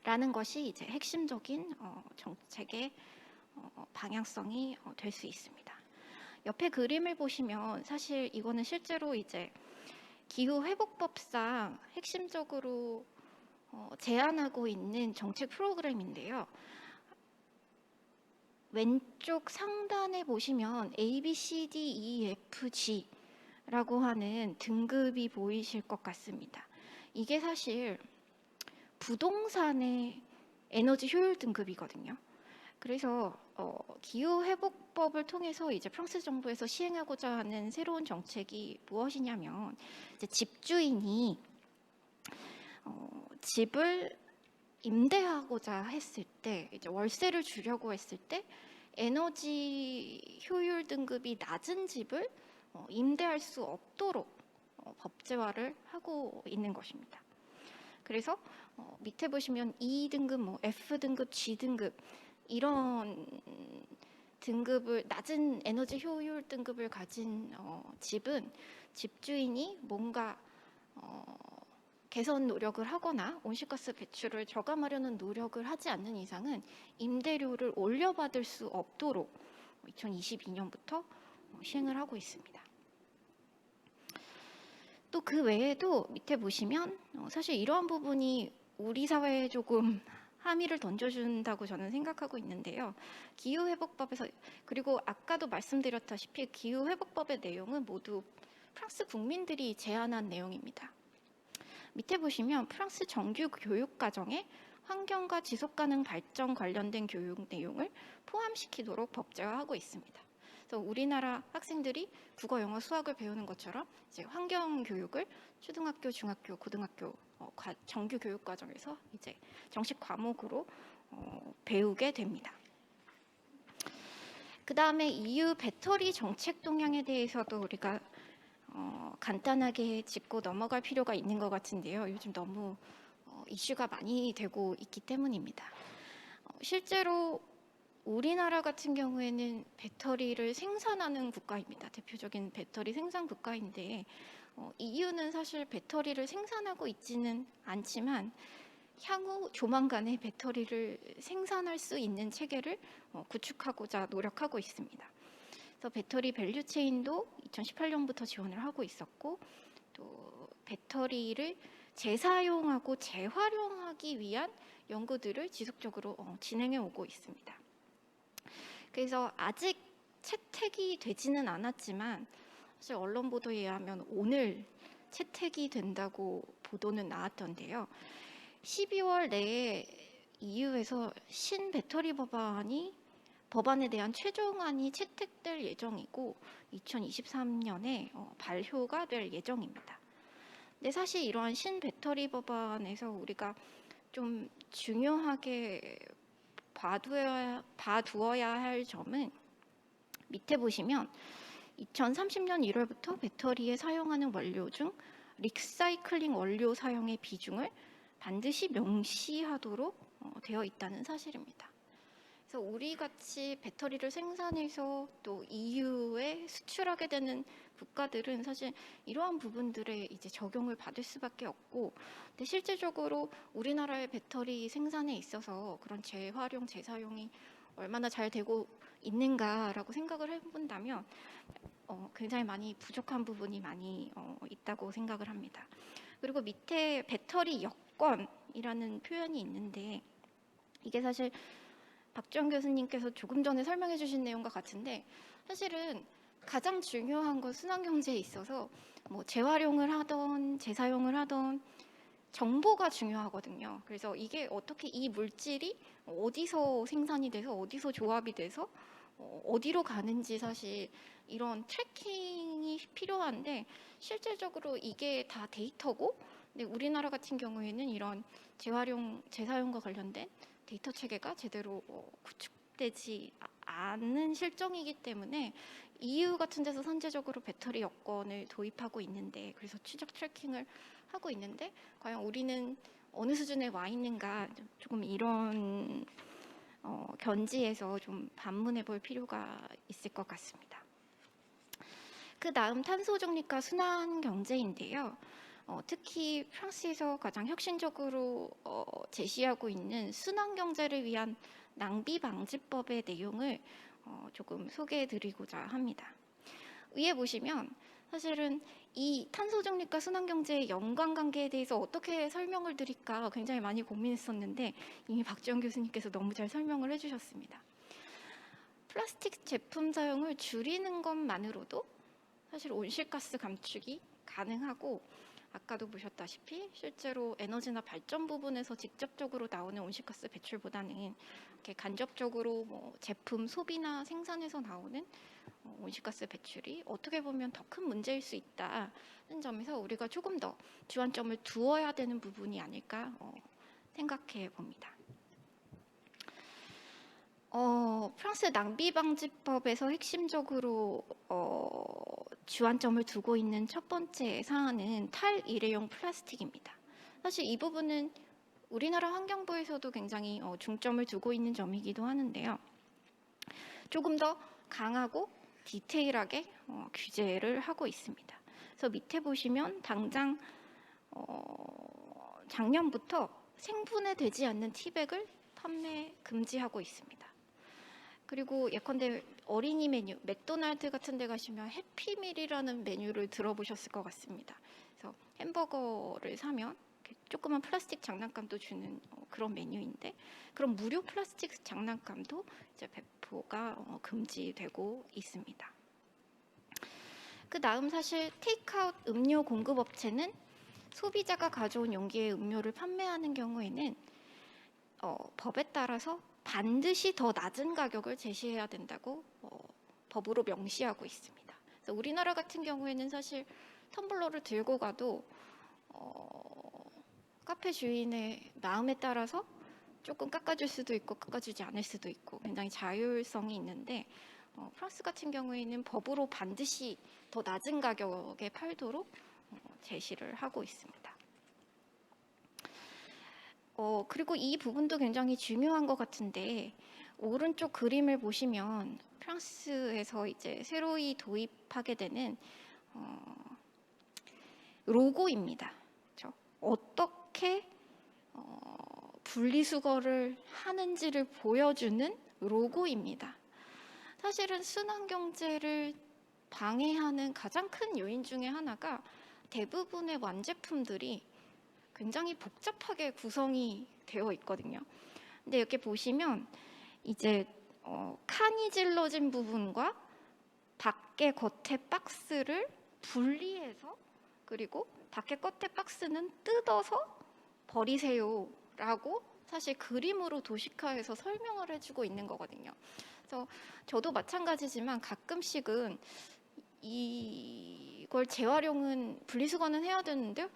라는 것이 이제 핵심적인 정책의 방향성이 될 수 있습니다. 옆에 그림을 보시면 사실 이거는 실제로 이제 기후회복법상 핵심적으로 제안하고 있는 정책 프로그램인데요. 왼쪽 상단에 보시면 A, B, C, D, E, F, G 라고 하는 등급이 보이실 것 같습니다. 이게 사실 부동산의 에너지 효율 등급이거든요. 그래서 기후회복법을 통해서 이제 프랑스 정부에서 시행하고자 하는 새로운 정책이 무엇이냐면 이제 집주인이 집을 임대하고자 했을 때 이제 월세를 주려고 했을 때 에너지 효율 등급이 낮은 집을 임대할 수 없도록 법제화를 하고 있는 것입니다. 그래서 밑에 보시면 E 등급, F 등급, G 등급 이런 등급을 낮은 에너지 효율 등급을 가진 집은 집주인이 뭔가 개선 노력을 하거나 온실가스 배출을 저감하려는 노력을 하지 않는 이상은 임대료를 올려받을 수 없도록 2022년부터 시행을 하고 있습니다. 또 그 외에도 밑에 보시면 사실 이러한 부분이 우리 사회에 조금 함의를 던져준다고 저는 생각하고 있는데요. 기후회복법에서 그리고 아까도 말씀드렸다시피 기후회복법의 내용은 모두 프랑스 국민들이 제안한 내용입니다. 밑에 보시면 프랑스 정규 교육 과정에 환경과 지속가능 발전 관련된 교육 내용을 포함시키도록 법제화하고 있습니다. 그래서 우리나라 학생들이 국어, 영어, 수학을 배우는 것처럼 이제 환경 교육을 초등학교, 중학교, 고등학교 정규 교육 과정에서 이제 정식 과목으로 배우게 됩니다. 그 다음에 EU 배터리 정책 동향에 대해서도 우리가 간단하게 짚고 넘어갈 필요가 있는 것 같은데요. 요즘 너무 이슈가 많이 되고 있기 때문입니다. 실제로 우리나라 같은 경우에는 배터리를 생산하는 국가입니다. 대표적인 배터리 생산 국가인데 EU는 사실 배터리를 생산하고 있지는 않지만 향후 조만간에 배터리를 생산할 수 있는 체계를 구축하고자 노력하고 있습니다. 그래서 배터리 밸류 체인도 2018년부터 지원을 하고 있었고, 또 배터리를 재사용하고 재활용하기 위한 연구들을 지속적으로 진행해 오고 있습니다. 그래서 아직 채택이 되지는 않았지만 사실 언론 보도에 의하면 오늘 채택이 된다고 보도는 나왔던데요. 12월 내에 EU에서 신배터리 법안에 대한 최종안이 채택될 예정이고 2023년에 발효가 될 예정입니다. 근데 사실 이러한 신배터리 법안에서 우리가 좀 중요하게 봐두어야 할 점은 밑에 보시면 2030년 1월부터 배터리에 사용하는 원료 중 리사이클링 원료 사용의 비중을 반드시 명시하도록 되어 있다는 사실입니다. 그래서 우리 같이 배터리를 생산해서 또 EU에 수출하게 되는 국가들은 사실 이러한 부분들에 이제 적용을 받을 수밖에 없고, 근데 실질적으로 우리나라의 배터리 생산에 있어서 그런 재활용, 재사용이 얼마나 잘 되고 있는가라고 생각을 해본다면 굉장히 많이 부족한 부분이 많이 있다고 생각을 합니다. 그리고 밑에 배터리 여건이라는 표현이 있는데 이게 사실 박주영 교수님께서 조금 전에 설명해 주신 내용과 같은데 사실은 가장 중요한 건 순환경제에 있어서 뭐 재활용을 하던 재사용을 하던 정보가 중요하거든요. 그래서 이게 어떻게 이 물질이 어디서 생산이 돼서 어디서 조합이 돼서 어디로 가는지 사실 이런 트래킹이 필요한데 실질적으로 이게 다 데이터고, 근데 우리나라 같은 경우에는 이런 재활용, 재사용과 관련된 데이터 체계가 제대로 구축되지 않은 실정이기 때문에 EU 같은 데서 선제적으로 배터리 여건을 도입하고 있는데, 그래서 추적 트래킹을 하고 있는데 과연 우리는 어느 수준에 와 있는가, 조금 이런 견지에서 좀 반문해 볼 필요가 있을 것 같습니다. 그 다음 탄소 중립과 순환 경제인데요. 특히 프랑스에서 가장 혁신적으로 제시하고 있는 순환 경제를 위한 낭비 방지법의 내용을 조금 소개해 드리고자 합니다. 위에 보시면 사실은 이 탄소 중립과 순환 경제의 연관 관계에 대해서 어떻게 설명을 드릴까 굉장히 많이 고민했었는데 이미 박지원 교수님께서 너무 잘 설명을 해주셨습니다. 플라스틱 제품 사용을 줄이는 것만으로도 사실 온실가스 감축이 가능하고, 아까도 보셨다시피 실제로 에너지나 발전 부분에서 직접적으로 나오는 온실가스 배출보다는 이렇게 간접적으로 뭐 제품 소비나 생산에서 나오는 온실가스 배출이 어떻게 보면 더 큰 문제일 수 있다는 점에서 우리가 조금 더 주안점을 두어야 되는 부분이 아닐까 생각해 봅니다. 프랑스 낭비방지법에서 핵심적으로 주안점을 두고 있는 첫 번째 사안은 탈일회용 플라스틱입니다. 사실 이 부분은 우리나라 환경부에서도 굉장히 중점을 두고 있는 점이기도 하는데요. 조금 더 강하고 디테일하게 규제를 하고 있습니다. 그래서 밑에 보시면 당장 작년부터 생분해되지 않는 티백을 판매 금지하고 있습니다. 그리고 예컨대 어린이 메뉴, 맥도날드 같은 데 가시면 해피밀이라는 메뉴를 들어보셨을 것 같습니다. 그래서 햄버거를 사면 조그만 플라스틱 장난감도 주는 그런 메뉴인데, 그런 무료 플라스틱 장난감도 이제 배포가 금지되고 있습니다. 그 다음 사실 테이크아웃 음료 공급업체는 소비자가 가져온 용기의 음료를 판매하는 경우에는 법에 따라서 반드시 더 낮은 가격을 제시해야 된다고 법으로 명시하고 있습니다. 그래서 우리나라 같은 경우에는 사실 텀블러를 들고 가도 카페 주인의 마음에 따라서 조금 깎아줄 수도 있고 깎아주지 않을 수도 있고 굉장히 자율성이 있는데, 프랑스 같은 경우에는 법으로 반드시 더 낮은 가격에 팔도록 제시를 하고 있습니다. 그리고 이 부분도 굉장히 중요한 것 같은데, 오른쪽 그림을 보시면 프랑스에서 이제 새로이 도입하게 되는 로고입니다. 그렇죠? 어떻게 분리수거를 하는지를 보여주는 로고입니다. 사실은 순환경제를 방해하는 가장 큰 요인 중에 하나가 대부분의 완제품들이 굉장히 복잡하게 구성이 되어 있거든요. 근데 이렇게 보시면 이제 칸이 질러진 부분과 밖에 겉에 박스를 분리해서, 그리고 밖에 겉에 박스는 뜯어서 버리세요라고 사실 그림으로 도식화해서 설명을 해주고 있는 거거든요. 그래서 저도 마찬가지지만 가끔씩은 이걸 재활용은 분리수거는 해야 되는데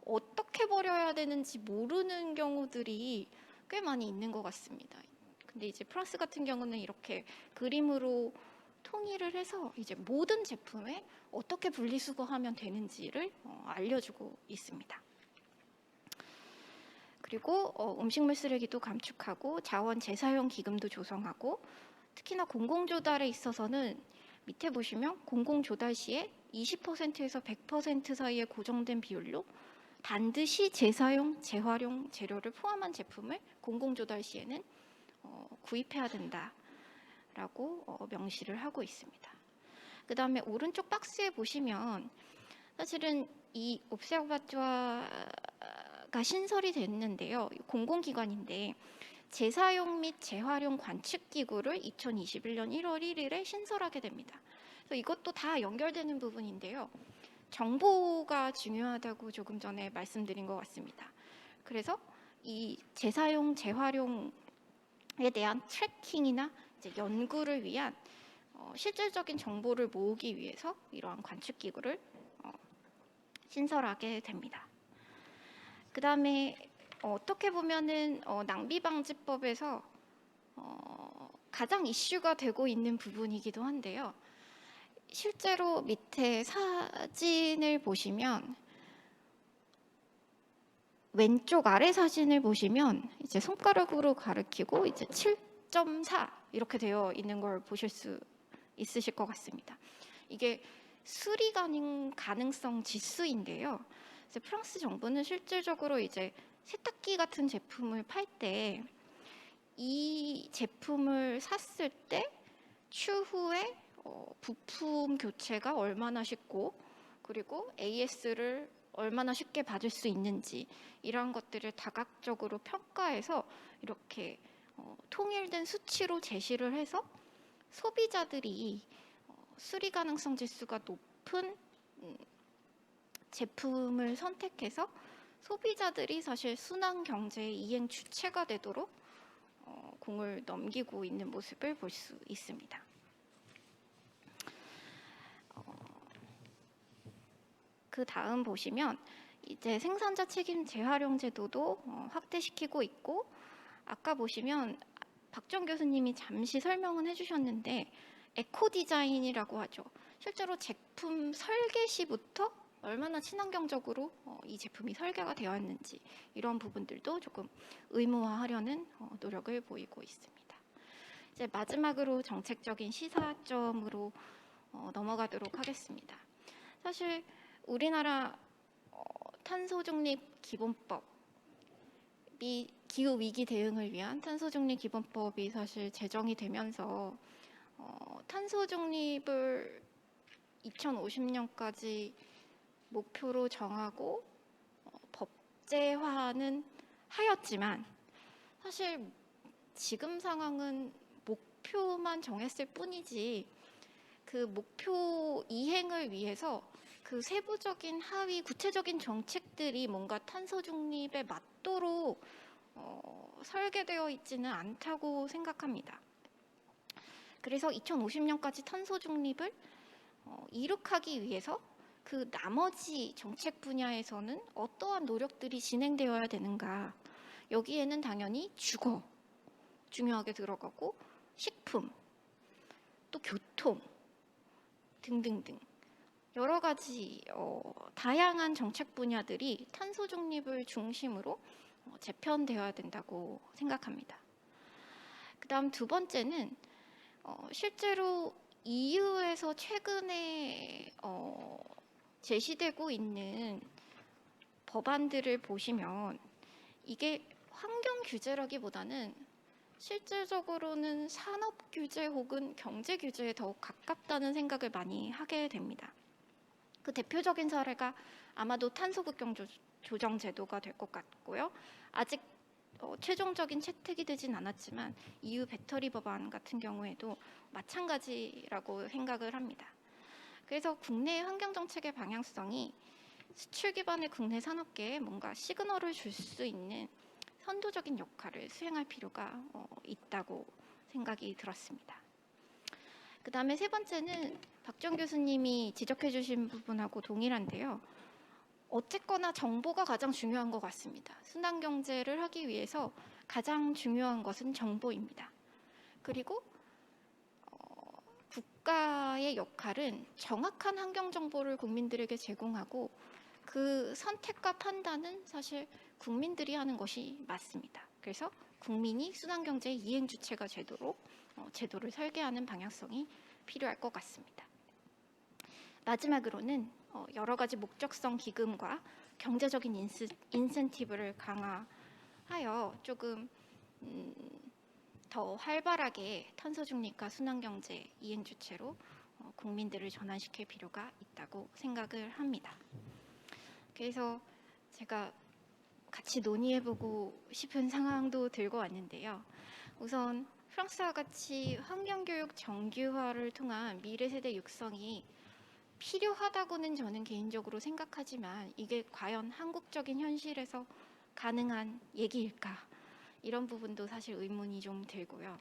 어떻게 버려야 되는지 모르는 경우들이 꽤 많이 있는 것 같습니다. 근데 이제 프랑스 같은 경우는 이렇게 그림으로 통일을 해서 이제 모든 제품에 어떻게 분리수거하면 되는지를 알려주고 있습니다. 그리고 음식물 쓰레기도 감축하고 자원 재사용 기금도 조성하고, 특히나 공공조달에 있어서는 밑에 보시면 공공조달 시에 20%에서 100% 사이의 고정된 비율로 반드시 재사용, 재활용 재료를 포함한 제품을 공공조달 시에는 구입해야 된다라고 명시를 하고 있습니다. 그 다음에 오른쪽 박스에 보시면 사실은 이 옵세르바토아가 신설이 됐는데요. 공공기관인데 재사용 및 재활용 관측기구를 2021년 1월 1일에 신설하게 됩니다. 그래서 이것도 다 연결되는 부분인데요. 정보가 중요하다고 조금 전에 말씀드린 것 같습니다. 그래서 이 재사용, 재활용에 대한 트래킹이나 이제 연구를 위한 실질적인 정보를 모으기 위해서 이러한 관측기구를 신설하게 됩니다. 그 다음에 어떻게 보면은 낭비방지법에서 가장 이슈가 되고 있는 부분이기도 한데요. 실제로 밑에 사진을 보시면, 왼쪽 아래 사진을 보시면 이제 손가락으로 가리키고 이제 7.4 이렇게 되어 있는 걸 보실 수 있으실 것 같습니다. 이게 수리 가능성 지수인데요. 그래서 프랑스 정부는 실질적으로 이제 세탁기 같은 제품을 팔 때 이 제품을 샀을 때 추후에 부품 교체가 얼마나 쉽고, 그리고 AS를 얼마나 쉽게 받을 수 있는지, 이러한 것들을 다각적으로 평가해서 이렇게 통일된 수치로 제시를 해서 소비자들이 수리 가능성 지수가 높은 제품을 선택해서 소비자들이 사실 순환 경제의 이행 주체가 되도록 공을 넘기고 있는 모습을 볼 수 있습니다. 그 다음 보시면 이제 생산자 책임 재활용 제도도 확대시키고 있고, 아까 보시면 박정 교수님이 잠시 설명은 해주셨는데 에코 디자인이라고 하죠. 실제로 제품 설계 시부터 얼마나 친환경적으로 이 제품이 설계가 되었는지, 이런 부분들도 조금 의무화하려는 노력을 보이고 있습니다. 이제 마지막으로 정책적인 시사점으로 넘어가도록 하겠습니다. 사실 우리나라 탄소중립 기본법이, 기후 위기 대응을 위한 탄소중립 기본법이 사실 제정이 되면서 탄소중립을 2050년까지 목표로 정하고 법제화는 하였지만, 사실 지금 상황은 목표만 정했을 뿐이지 그 목표 이행을 위해서 그 세부적인 하위 구체적인 정책들이 뭔가 탄소 중립에 맞도록 설계되어 있지는 않다고 생각합니다. 그래서 2050년까지 탄소 중립을 이룩하기 위해서 그 나머지 정책 분야에서는 어떠한 노력들이 진행되어야 되는가. 여기에는 당연히 주거 중요하게 들어가고, 식품, 또 교통 등등등 여러 가지 다양한 정책 분야들이 탄소 중립을 중심으로 재편되어야 된다고 생각합니다. 그다음 두 번째는 실제로 EU에서 최근에 제시되고 있는 법안들을 보시면 이게 환경 규제라기보다는 실질적으로는 산업 규제 혹은 경제 규제에 더욱 가깝다는 생각을 많이 하게 됩니다. 그 대표적인 사례가 아마도 탄소극경 조정 제도가 될 것 같고요. 아직 최종적인 채택이 되진 않았지만 EU 배터리 법안 같은 경우에도 마찬가지라고 생각을 합니다. 그래서 국내 환경 정책의 방향성이 수출 기반의 국내 산업계에 뭔가 시그널을 줄 수 있는 선도적인 역할을 수행할 필요가 있다고 생각이 들었습니다. 그 다음에 세 번째는 박지원 교수님이 지적해 주신 부분하고 동일한데요. 어쨌거나 정보가 가장 중요한 것 같습니다. 순환 경제를 하기 위해서 가장 중요한 것은 정보입니다. 그리고 국가의 역할은 정확한 환경 정보를 국민들에게 제공하고 그 선택과 판단은 사실 국민들이 하는 것이 맞습니다. 그래서 국민이 순환 경제의 이행 주체가 되도록 제도를 설계하는 방향성이 필요할 것 같습니다. 마지막으로는 여러 가지 목적성 기금과 경제적인 인센티브를 강화하여 조금 더 활발하게 탄소 중립과 순환 경제 이행 주체로 국민들을 전환시킬 필요가 있다고 생각을 합니다. 그래서 제가 같이 논의해보고 싶은 상황도 들고 왔는데요. 우선 프랑스와 같이 환경교육 정규화를 통한 미래 세대 육성이 필요하다고는 저는 개인적으로 생각하지만 이게 과연 한국적인 현실에서 가능한 얘기일까? 이런 부분도 사실 의문이 좀 들고요.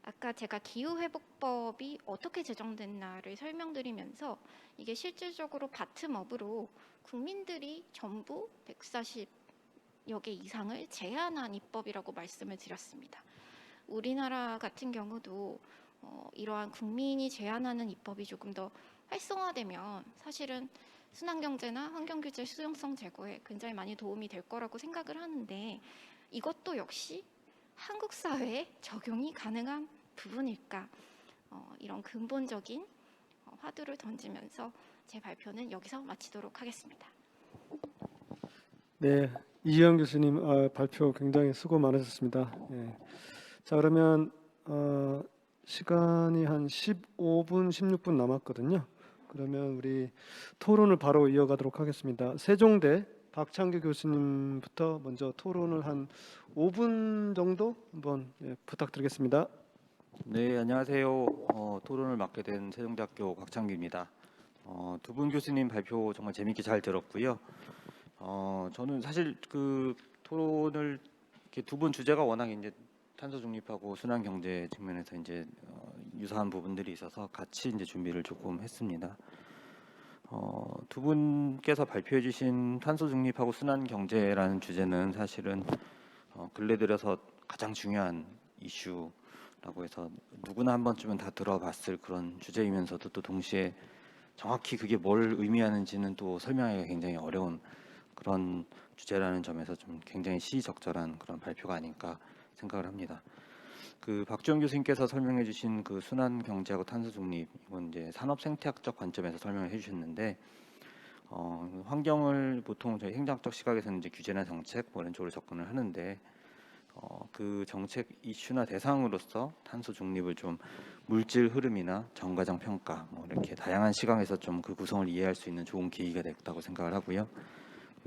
아까 제가 기후회복법이 어떻게 제정됐나를 설명드리면서 이게 실질적으로 바텀업으로 국민들이 전부 140여 개 이상을 제한한 입법이라고 말씀을 드렸습니다. 우리나라 같은 경우도 이러한 국민이 제한하는 입법이 조금 더 활성화되면 사실은 순환경제나 환경규제 수용성 제고에 굉장히 많이 도움이 될 거라고 생각을 하는데 이것도 역시 한국 사회에 적용이 가능한 부분일까? 이런 근본적인 화두를 던지면서 제 발표는 여기서 마치도록 하겠습니다. 네, 이희영 교수님 발표 굉장히 수고 많으셨습니다. 예. 자, 그러면 시간이 한 15분, 16분 남았거든요. 그러면 우리 토론을 바로 이어가도록 하겠습니다. 세종대 박창규 교수님부터 먼저 토론을 한 5분 정도 한번 부탁드리겠습니다. 네, 안녕하세요. 토론을 맡게 된 세종대학교 박창규입니다. 두 분 교수님 발표 정말 재밌게 잘 들었고요. 저는 사실 그 토론을 이렇게 두 분 주제가 워낙 이제 탄소 중립하고 순환 경제 측면에서 이제 유사한 부분들이 있어서 같이 이제 준비를 조금 했습니다. 두 분께서 발표해 주신 탄소 중립하고 순환 경제라는 주제는 사실은 근래 들어서 가장 중요한 이슈라고 해서 누구나 한 번쯤은 다 들어봤을 그런 주제이면서도 또 동시에 정확히 그게 뭘 의미하는지는 또 설명하기가 굉장히 어려운 그런 주제라는 점에서 좀 굉장히 시의적절한 그런 발표가 아닐까 생각을 합니다. 그 박지원 교수님께서 설명해 주신 그 순환 경제하고 탄소 중립 이건 이제 산업 생태학적 관점에서 설명을 해 주셨는데 환경을 보통 저희 행정학적 시각에서는 이제 규제나 정책 뭐 이런 쪽으로 접근을 하는데 그 정책 이슈나 대상으로서 탄소 중립을 좀 물질 흐름이나 정과장 평가 뭐 이렇게 다양한 시각에서 좀 그 구성을 이해할 수 있는 좋은 계기가 됐다고 생각을 하고요.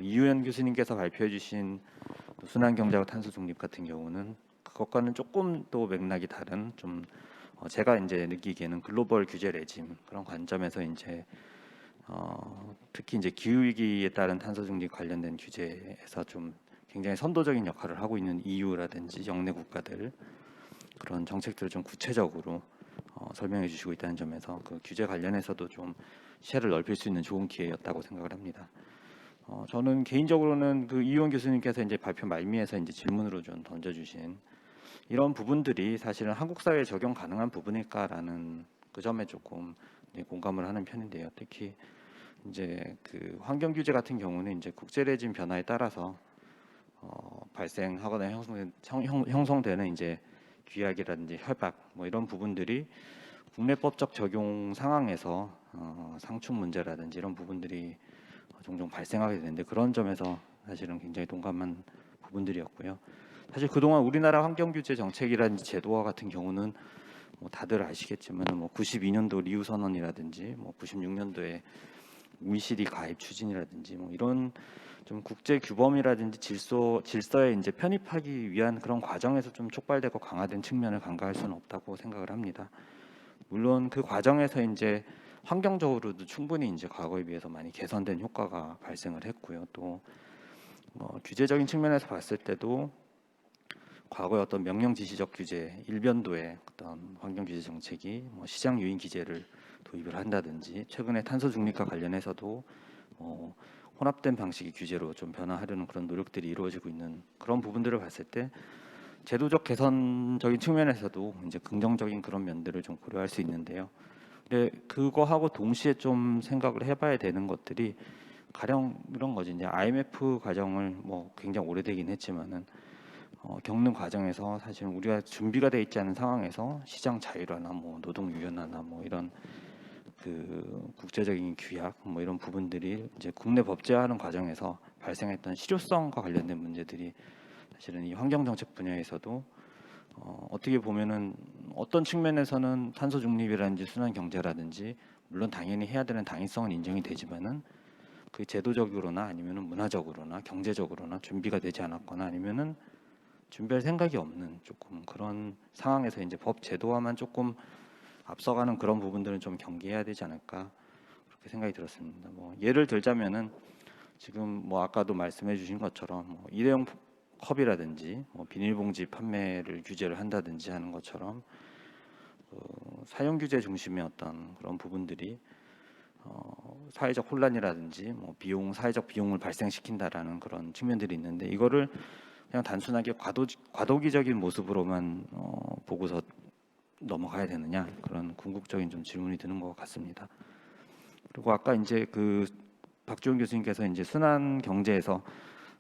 이우현 교수님께서 발표해 주신 순환 경제와 탄소 중립 같은 경우는 그것과는 조금 또 맥락이 다른 좀 제가 이제 느끼기에는 글로벌 규제 레짐 그런 관점에서 이제 특히 이제 기후 위기에 따른 탄소 중립 관련된 규제에서 좀 굉장히 선도적인 역할을 하고 있는 EU라든지 영내 국가들 그런 정책들을 좀 구체적으로 설명해 주시고 있다는 점에서 그 규제 관련해서도 좀 시야를 넓힐 수 있는 좋은 기회였다고 생각을 합니다. 저는 개인적으로는 그 이우원 교수님께서 이제 발표 말미에서 이제 질문으로 좀 던져주신 이런 부분들이 사실은 한국 사회에 적용 가능한 부분일까라는 그 점에 조금 공감을 하는 편인데요. 특히 이제 그 환경 규제 같은 경우는 이제 국제 레짐 변화에 따라서 발생하거나 형성되는 이제 규약이라든지 협약 뭐 이런 부분들이 국내법적 적용 상황에서 상충 문제라든지 이런 부분들이 종종 발생하게 되는데 그런 점에서 사실은 굉장히 동감한 부분들이었고요. 사실 그동안 우리나라 환경 규제 정책이라든지 제도와 같은 경우는 뭐 다들 아시겠지만 뭐 92년도 리우 선언이라든지 뭐 96년도에 OECD 가입 추진이라든지 뭐 이런 좀 국제 규범이라든지 질서에 이제 편입하기 위한 그런 과정에서 좀 촉발되고 강화된 측면을 간과할 수는 없다고 생각을 합니다. 물론 그 과정에서 이제 환경적으로도 충분히 이제 과거에 비해서 많이 개선된 효과가 발생을 했고요. 또 규제적인 측면에서 봤을 때도 과거의 어떤 명령 지시적 규제 일변도의 어떤 환경 규제 정책이 뭐 시장 유인 기제를 도입을 한다든지 최근에 탄소 중립과 관련해서도 혼합된 방식의 규제로 좀 변화하려는 그런 노력들이 이루어지고 있는 그런 부분들을 봤을 때 제도적 개선적인 측면에서도 이제 긍정적인 그런 면들을 좀 고려할 수 있는데요. 근데 그거하고 동시에 좀 생각을 해봐야 되는 것들이 가령 이런 거지. 이제 IMF 과정을 뭐 굉장히 오래되긴 했지만은 겪는 과정에서 사실 우리가 준비가 돼 있지 않은 상황에서 시장 자율화나 뭐 노동 유연화나 뭐 이런 그 국제적인 규약 뭐 이런 부분들이 이제 국내 법제화하는 과정에서 발생했던 실효성과 관련된 문제들이 사실은 이 환경 정책 분야에서도 어떻게 보면은 어떤 측면에서는 탄소 중립이라든지 순환 경제라든지 물론 당연히 해야 되는 당위성은 인정이 되지만은 그 제도적으로나 아니면은 문화적으로나 경제적으로나 준비가 되지 않았거나 아니면은 준비할 생각이 없는 조금 그런 상황에서 이제 법 제도화만 조금 앞서가는 그런 부분들은 좀 경계해야 되지 않을까 그렇게 생각이 들었습니다. 뭐 예를 들자면은 지금 뭐 아까도 말씀해주신 것처럼 뭐 일회용 컵이라든지 뭐 비닐봉지 판매를 규제를 한다든지 하는 것처럼 사용 규제 중심의 어떤 그런 부분들이 사회적 혼란이라든지 뭐 사회적 비용을 발생시킨다라는 그런 측면들이 있는데 이거를 그냥 단순하게 과도기적인 모습으로만 보고서 넘어가야 되느냐 그런 궁극적인 좀 질문이 드는 것 같습니다. 그리고 아까 이제 그 박주영 교수님께서 이제 순환 경제에서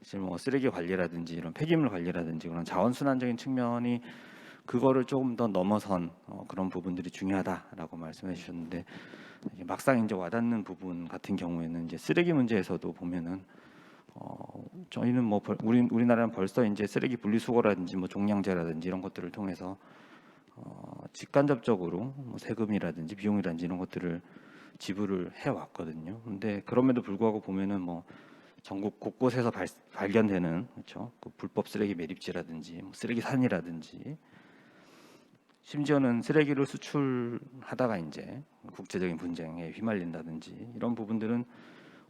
지금 뭐 쓰레기 관리라든지 이런 폐기물 관리라든지 그런 자원 순환적인 측면이 그거를 조금 더 넘어선 그런 부분들이 중요하다라고 말씀해 주셨는데 막상 이제 와닿는 부분 같은 경우에는 이제 쓰레기 문제에서도 보면은 저희는 뭐 우리나라는 벌써 이제 쓰레기 분리수거라든지 뭐 종량제라든지 이런 것들을 통해서 직간접적으로 뭐 세금이라든지 비용이라든지 이런 것들을 지불을 해 왔거든요. 근데 그럼에도 불구하고 보면은 뭐 전국 곳곳에서 발견되는 그렇죠. 그 불법 쓰레기 매립지라든지 뭐 쓰레기 산이라든지 심지어는 쓰레기를 수출하다가 이제 국제적인 분쟁에 휘말린다든지 이런 부분들은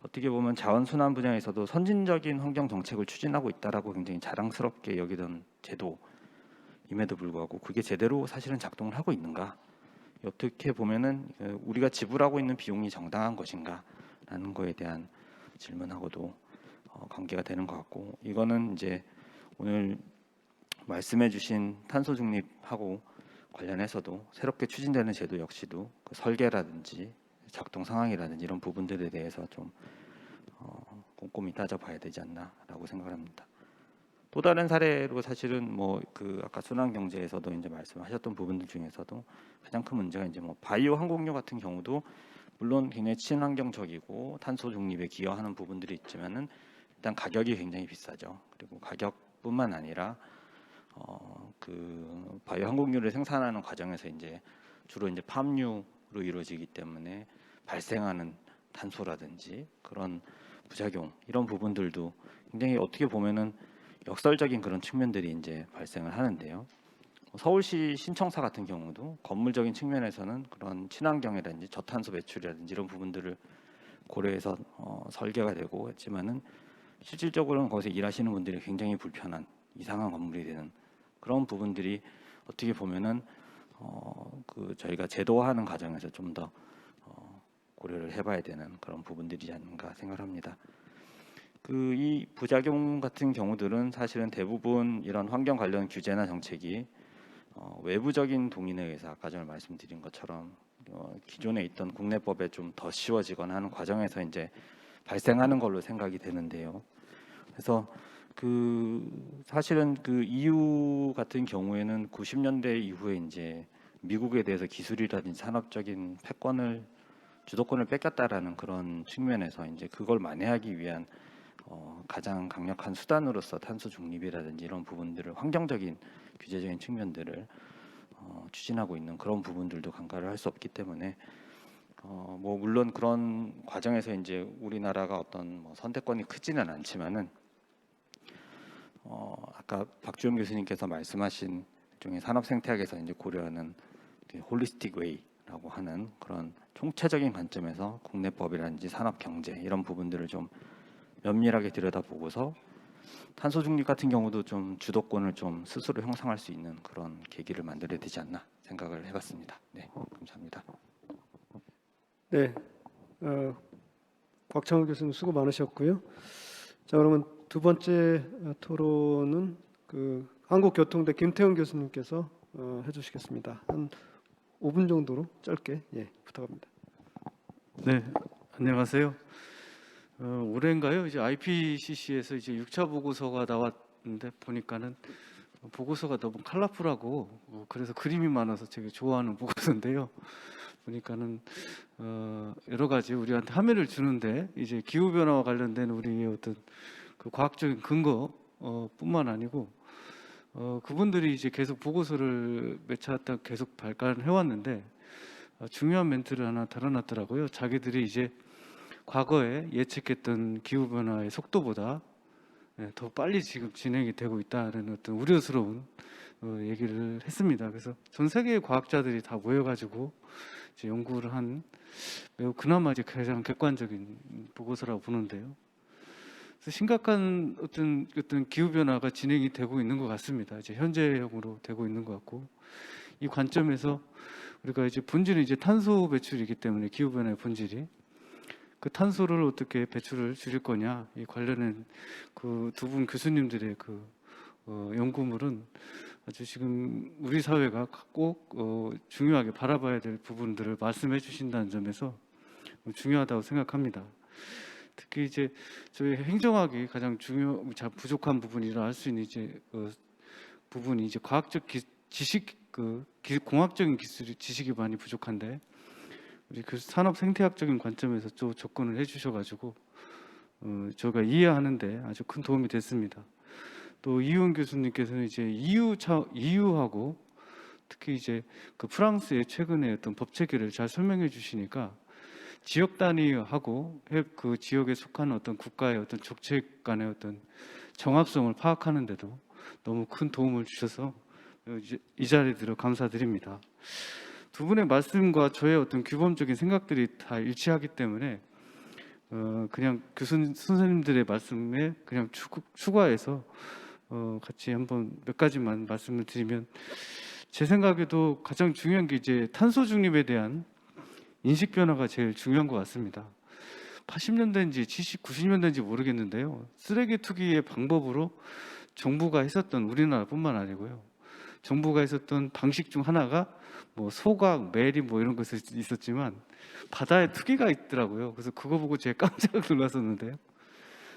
어떻게 보면 자원순환 분야에서도 선진적인 환경 정책을 추진하고 있다라고 굉장히 자랑스럽게 여기던 제도임에도 불구하고 그게 제대로 사실은 작동을 하고 있는가? 어떻게 보면은 우리가 지불하고 있는 비용이 정당한 것인가라는 거에 대한 질문하고도 관계가 되는 것 같고 이거는 이제 오늘 말씀해주신 탄소 중립하고 관련해서도 새롭게 추진되는 제도 역시도 그 설계라든지 작동 상황이라든지 이런 부분들에 대해서 좀 꼼꼼히 따져봐야 되지 않나라고 생각합니다. 또 다른 사례로 사실은 뭐 그 아까 순환 경제에서도 이제 말씀하셨던 부분들 중에서도 가장 큰 문제가 이제 뭐 바이오 항공유 같은 경우도 물론 굉장히 친환경적이고 탄소 중립에 기여하는 부분들이 있지만은 일단 가격이 굉장히 비싸죠. 그리고 가격뿐만 아니라 그 바이오 항공유를 생산하는 과정에서 이제 주로 이제 팜유로 이루어지기 때문에 발생하는 탄소라든지 그런 부작용 이런 부분들도 굉장히 어떻게 보면은 역설적인 그런 측면들이 이제 발생을 하는데요. 서울시 신청사 같은 경우도 건물적인 측면에서는 그런 친환경이라든지 저탄소 배출이라든지 이런 부분들을 고려해서 설계가 되고 했지만은 실질적으로는 거기서 일하시는 분들이 굉장히 불편한 이상한 건물이 되는 그런 부분들이 어떻게 보면은 그 저희가 제도화하는 과정에서 좀 더 고려를 해봐야 되는 그런 부분들이지 않는가 생각합니다. 그 이 부작용 같은 경우들은 사실은 대부분 이런 환경 관련 규제나 정책이 외부적인 동인에 의해서 아까 전에 말씀드린 것처럼 기존에 있던 국내법에 좀 더 씌워지거나 하는 과정에서 이제 발생하는 걸로 생각이 되는데요. 그래서 그 사실은 그 EU 같은 경우에는 90년대 이후에 이제 미국에 대해서 기술이라든지 산업적인 주도권을 뺏겼다라는 그런 측면에서 이제 그걸 만회하기 위한 가장 강력한 수단으로서 탄소 중립이라든지 이런 부분들을 환경적인 규제적인 측면들을 추진하고 있는 그런 부분들도 간과를 할 수 없기 때문에 뭐 물론 그런 과정에서 이제 우리나라가 어떤 뭐 선택권이 크지는 않지만은 아까 박주영 교수님께서 말씀하신 일종의 산업 생태학에서 이제 고려하는 홀리스틱 웨이라고 하는 그런 총체적인 관점에서 국내법이라든지 산업 경제 이런 부분들을 좀 면밀하게 들여다보고서 탄소 중립 같은 경우도 좀 주도권을 좀 스스로 형성할 수 있는 그런 계기를 만들어야 되지 않나 생각을 해봤습니다. 네, 감사합니다. 네, 곽창호 교수님 수고 많으셨고요. 자, 그러면 두 번째 토론은 그 한국교통대 김태형 교수님께서 해주시겠습니다. 한 5분 정도로 짧게 부탁합니다. 네, 안녕하세요. 올해인가요? 이제 IPCC에서 이제 6차 보고서가 나왔는데 보니까는 보고서가 너무 컬러풀하고 그래서 그림이 많아서 되게 좋아하는 보고서인데요. 보니까는 여러 가지 우리한테 함의를 주는데 이제 기후 변화와 관련된 우리의 어떤 그 과학적인 근거 뿐만 아니고 그분들이 이제 계속 보고서를 몇 차 계속 발간해 왔는데 중요한 멘트를 하나 달아놨더라고요. 자기들이 이제 과거에 예측했던 기후 변화의 속도보다 더 빨리 지금 진행이 되고 있다는 어떤 우려스러운 얘기를 했습니다. 그래서 전 세계의 과학자들이 다 모여가지고 이제 연구를 한 매우 그나마 이제 가장 객관적인 보고서라고 보는데요. 그래서 심각한 어떤 기후 변화가 진행이 되고 있는 것 같습니다. 이제 현재형으로 되고 있는 것 같고 이 관점에서 우리가 이제 본질은 이제 탄소 배출이기 때문에 기후 변화의 본질이 그 탄소를 어떻게 배출을 줄일 거냐 이 관련된 그 두 분 교수님들의 그 연구물은 아주 지금 우리 사회가 꼭 중요하게 바라봐야 될 부분들을 말씀해 주신다는 점에서 중요하다고 생각합니다. 특히 이제 저희 행정학이 가장 부족한 부분이라 할 수 있는 이제 부분이 이제 과학적 지식 공학적인 기술이 지식이 많이 부족한데 우리 그 산업 생태학적인 관점에서 좀 접근을 해주셔가지고 저희가 이해하는데 아주 큰 도움이 됐습니다. 또 이훈 교수님께서는 이제 EU하고 특히 이제 그 프랑스의 최근의 어떤 법 체계를 잘 설명해 주시니까 지역 단위하고 그 지역에 속한 어떤 국가의 어떤 정책 간의 어떤 정합성을 파악하는데도 너무 큰 도움을 주셔서 이 자리에 들어 감사드립니다. 두 분의 말씀과 저의 어떤 규범적인 생각들이 다 일치하기 때문에 그냥 선생님들의 말씀에 그냥 추가해서 같이 한번 몇 가지만 말씀을 드리면 제 생각에도 가장 중요한 게 이제 탄소 중립에 대한 인식 변화가 제일 중요한 것 같습니다. 80년대인지 90년대인지 모르겠는데요. 쓰레기 투기의 방법으로 정부가 했었던 우리나라뿐만 아니고요. 정부가 했었던 방식 중 하나가 뭐 소각, 매립 뭐 이런 것이 있었지만 바다에 투기가 있더라고요. 그래서 그거 보고 제가 깜짝 놀랐었는데요.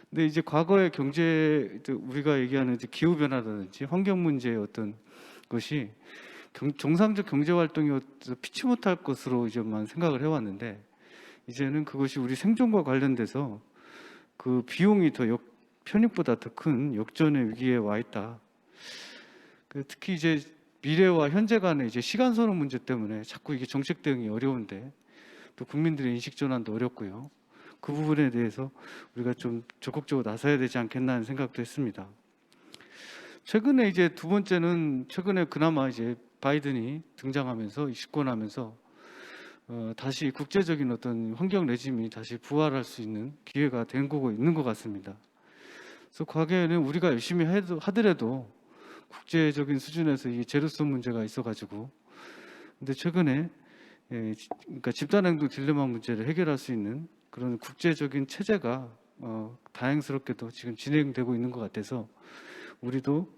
근데 이제 과거의 경제 우리가 얘기하는 이제 기후 변화라든지 환경 문제의 어떤 것이 정상적 경제 활동이 피치 못할 것으로 이제만 생각을 해왔는데 이제는 그것이 우리 생존과 관련돼서 그 비용이 더 편익보다 더 큰 역전의 위기에 와 있다. 특히 이제 미래와 현재 간의 이제 시간 선호 문제 때문에 자꾸 이게 정책 대응이 어려운데 또 국민들의 인식 전환도 어렵고요. 그 부분에 대해서 우리가 좀 적극적으로 나서야 되지 않겠나 하는 생각도 했습니다. 최근에 이제 두 번째는 최근에 그나마 이제 바이든이 등장하면서 집권하면서 다시 국제적인 어떤 환경 레짐이 다시 부활할 수 있는 기회가 된 거고 있는 것 같습니다. 그래서 과거에는 우리가 열심히 하더라도 국제적인 수준에서 이 제로섬 문제가 있어가지고 근데 최근에 그러니까 집단행동 딜레마 문제를 해결할 수 있는 그런 국제적인 체제가 다행스럽게도 지금 진행되고 있는 것 같아서 우리도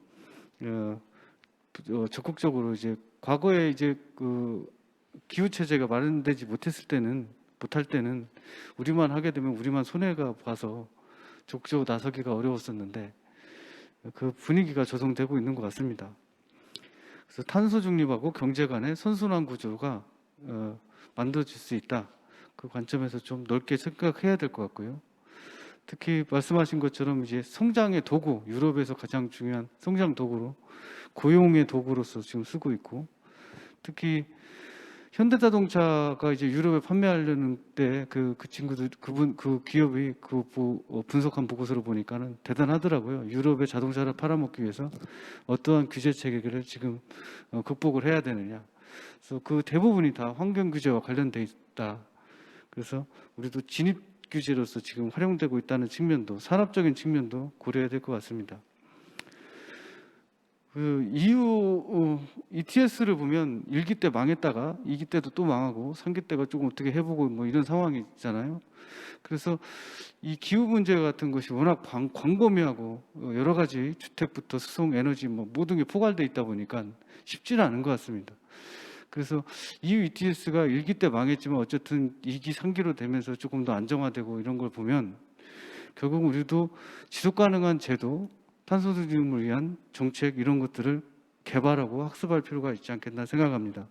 적극적으로 이제 과거에 이제 그 기후 체제가 마련되지 못할 때는 우리만 하게 되면 우리만 손해가 봐서 적극적으로 나서기가 어려웠었는데 그 분위기가 조성되고 있는 것 같습니다. 그래서 탄소 중립하고 경제 간의 선순환 구조가 만들어질 수 있다. 그 관점에서 좀 넓게 생각해야 될 것 같고요. 특히 말씀하신 것처럼 이제 성장의 도구, 유럽에서 가장 중요한 성장 도구로 고용의 도구로서 지금 쓰고 있고, 특히 현대자동차가 이제 유럽에 판매하려는 때 그 친구들 그 기업이 분석한 보고서를 보니까는 대단하더라고요. 유럽의 자동차를 팔아먹기 위해서 어떠한 규제 체계를 지금 극복을 해야 되느냐. 그래서 그 대부분이 다 환경 규제와 관련돼 있다. 그래서 우리도 진입 규제로서 지금 활용되고 있다는 측면도, 산업적인 측면도 고려해야 될 것 같습니다. 그 EU ETS를 보면 1기 때 망했다가 2기 때도 또 망하고 3기 때가 조금 어떻게 해보고 뭐 이런 상황이 있잖아요. 그래서 이 기후 문제 같은 것이 워낙 광범위하고 여러 가지 주택부터 수송, 에너지 뭐 모든 게 포괄돼 있다 보니까 쉽지는 않은 것 같습니다. 그래서 EU ETS가 1기 때 망했지만 어쨌든 2기, 3기로 되면서 조금 더 안정화되고 이런 걸 보면 결국 우리도 지속 가능한 제도, 탄소 중립을 위한 정책 이런 것들을 개발하고 학습할 필요가 있지 않겠나 생각합니다.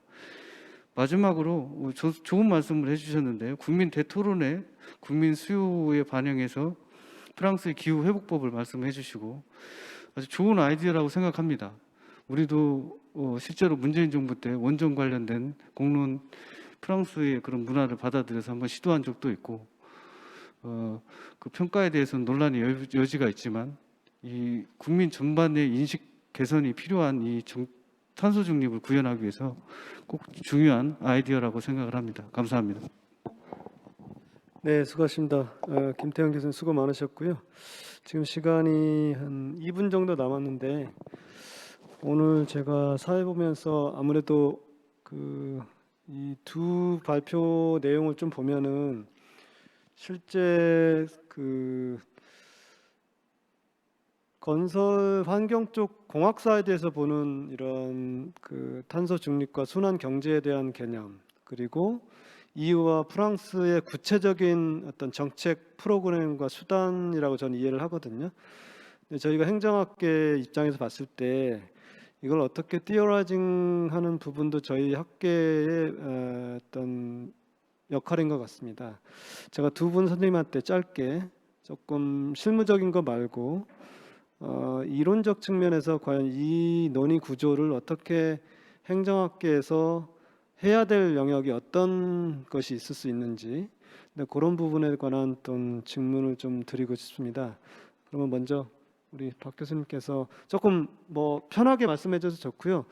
마지막으로 좋은 말씀을 해주셨는데요. 국민 대토론회, 국민 수요에 반영해서 프랑스의 기후 회복법을 말씀해 주시고 아주 좋은 아이디어라고 생각합니다. 우리도 실제로 문재인 정부 때 원전 관련된 공론 프랑스의 그런 문화를 받아들여서 한번 시도한 적도 있고 그 평가에 대해서는 논란의 여지가 있지만 이 국민 전반의 인식 개선이 필요한 이 탄소 중립을 구현하기 위해서 꼭 중요한 아이디어라고 생각을 합니다. 감사합니다. 네, 수고하십니다. 김태형 교수님 수고 많으셨고요. 지금 시간이 한 2분 정도 남았는데 오늘 제가 사회 보면서 아무래도 이 두 발표 내용을 좀 보면은 실제 건설 환경 쪽 공학사에 대해서 보는 이런 탄소 중립과 순환 경제에 대한 개념, 그리고 EU와 프랑스의 구체적인 어떤 정책 프로그램과 수단이라고 저는 이해를 하거든요. 근데 저희가 행정학계 입장에서 봤을 때 이걸 어떻게 띠어라이징하는 부분도 저희 학계의 어떤 역할인 것 같습니다. 제가 두 분 선생님한테 짧게 조금 실무적인 거 말고 이론적 측면에서 과연 이 논의 구조를 어떻게 행정학계에서 해야 될 영역이 어떤 것이 있을 수 있는지 그런 부분에 관한 어떤 질문을 좀 드리고 싶습니다. 그러면 먼저 우리 박 교수님께서 조금 뭐 편하게 말씀해 주셔도 좋고요.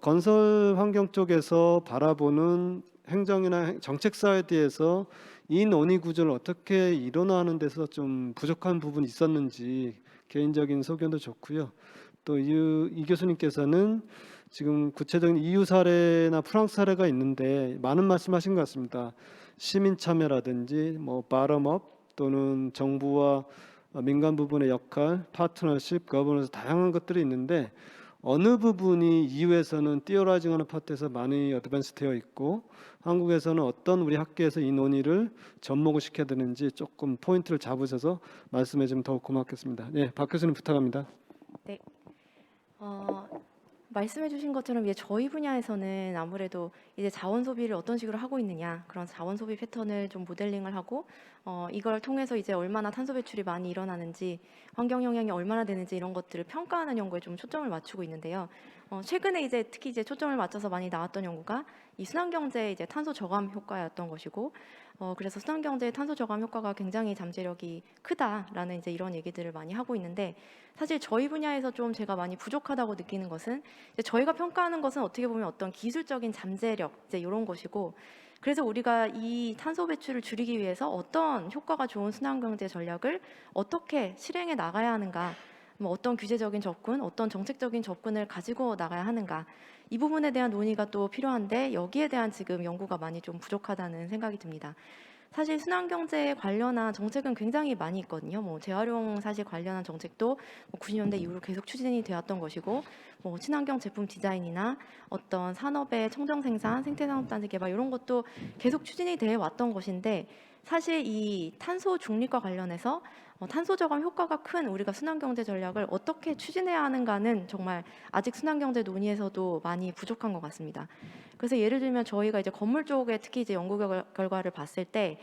건설 환경 쪽에서 바라보는 행정이나 정책 사에 대해서 이 논의 구조를 어떻게 이론화하는 데서 좀 부족한 부분이 있었는지 개인적인 소견도 좋고요. 또 이 교수님께서는 지금 구체적인 EU 사례나 프랑스 사례가 있는데 많은 말씀하신 것 같습니다. 시민 참여라든지 뭐 바텀업 또는 정부와 민간 부분의 역할, 파트너십, 거버넌스 다양한 것들이 있는데 어느 부분이 EU에서는 띠어라이징하는 파트에서 많이 어드밴스 되어 있고 한국에서는 어떤 우리 학계에서 이 논의를 접목을 시켜야 되는지 조금 포인트를 잡으셔서 말씀해 주면 더욱 고맙겠습니다. 네, 박 교수님 부탁합니다. 네. 말씀해 주신 것처럼 이제 저희 분야에서는 아무래도 이제 자원 소비를 어떤 식으로 하고 있느냐, 그런 자원 소비 패턴을 좀 모델링을 하고 이걸 통해서 이제 얼마나 탄소 배출이 많이 일어나는지, 환경 영향이 얼마나 되는지 이런 것들을 평가하는 연구에 좀 초점을 맞추고 있는데요. 최근에 이제 특히 이제 초점을 맞춰서 많이 나왔던 연구가 이 순환경제의 이제 탄소 저감 효과였던 것이고, 그래서 순환경제의 탄소 저감 효과가 굉장히 잠재력이 크다라는 이제 이런 얘기들을 많이 하고 있는데, 사실 저희 분야에서 좀 제가 많이 부족하다고 느끼는 것은 이제 저희가 평가하는 것은 어떻게 보면 어떤 기술적인 잠재력 이제 이런 것이고, 그래서 우리가 이 탄소 배출을 줄이기 위해서 어떤 효과가 좋은 순환경제 전략을 어떻게 실행해 나가야 하는가, 뭐 어떤 규제적인 접근, 어떤 정책적인 접근을 가지고 나가야 하는가, 이 부분에 대한 논의가 또 필요한데 여기에 대한 지금 연구가 많이 좀 부족하다는 생각이 듭니다. 사실 순환경제에 관련한 정책은 굉장히 많이 있거든요. 뭐 재활용 사실 관련한 정책도 90년대 이후로 계속 추진이 되었던 것이고, 뭐 친환경 제품 디자인이나 어떤 산업의 청정 생산, 생태산업단지 개발 이런 것도 계속 추진이 돼 왔던 것인데, 사실 이 탄소 중립과 관련해서 탄소 저감 효과가 큰 우리가 순환경제 전략을 어떻게 추진해야 하는가는 정말 아직 순환경제 논의에서도 많이 부족한 것 같습니다. 그래서 예를 들면 저희가 이제 건물 쪽에 특히 이제 연구 결과를 봤을 때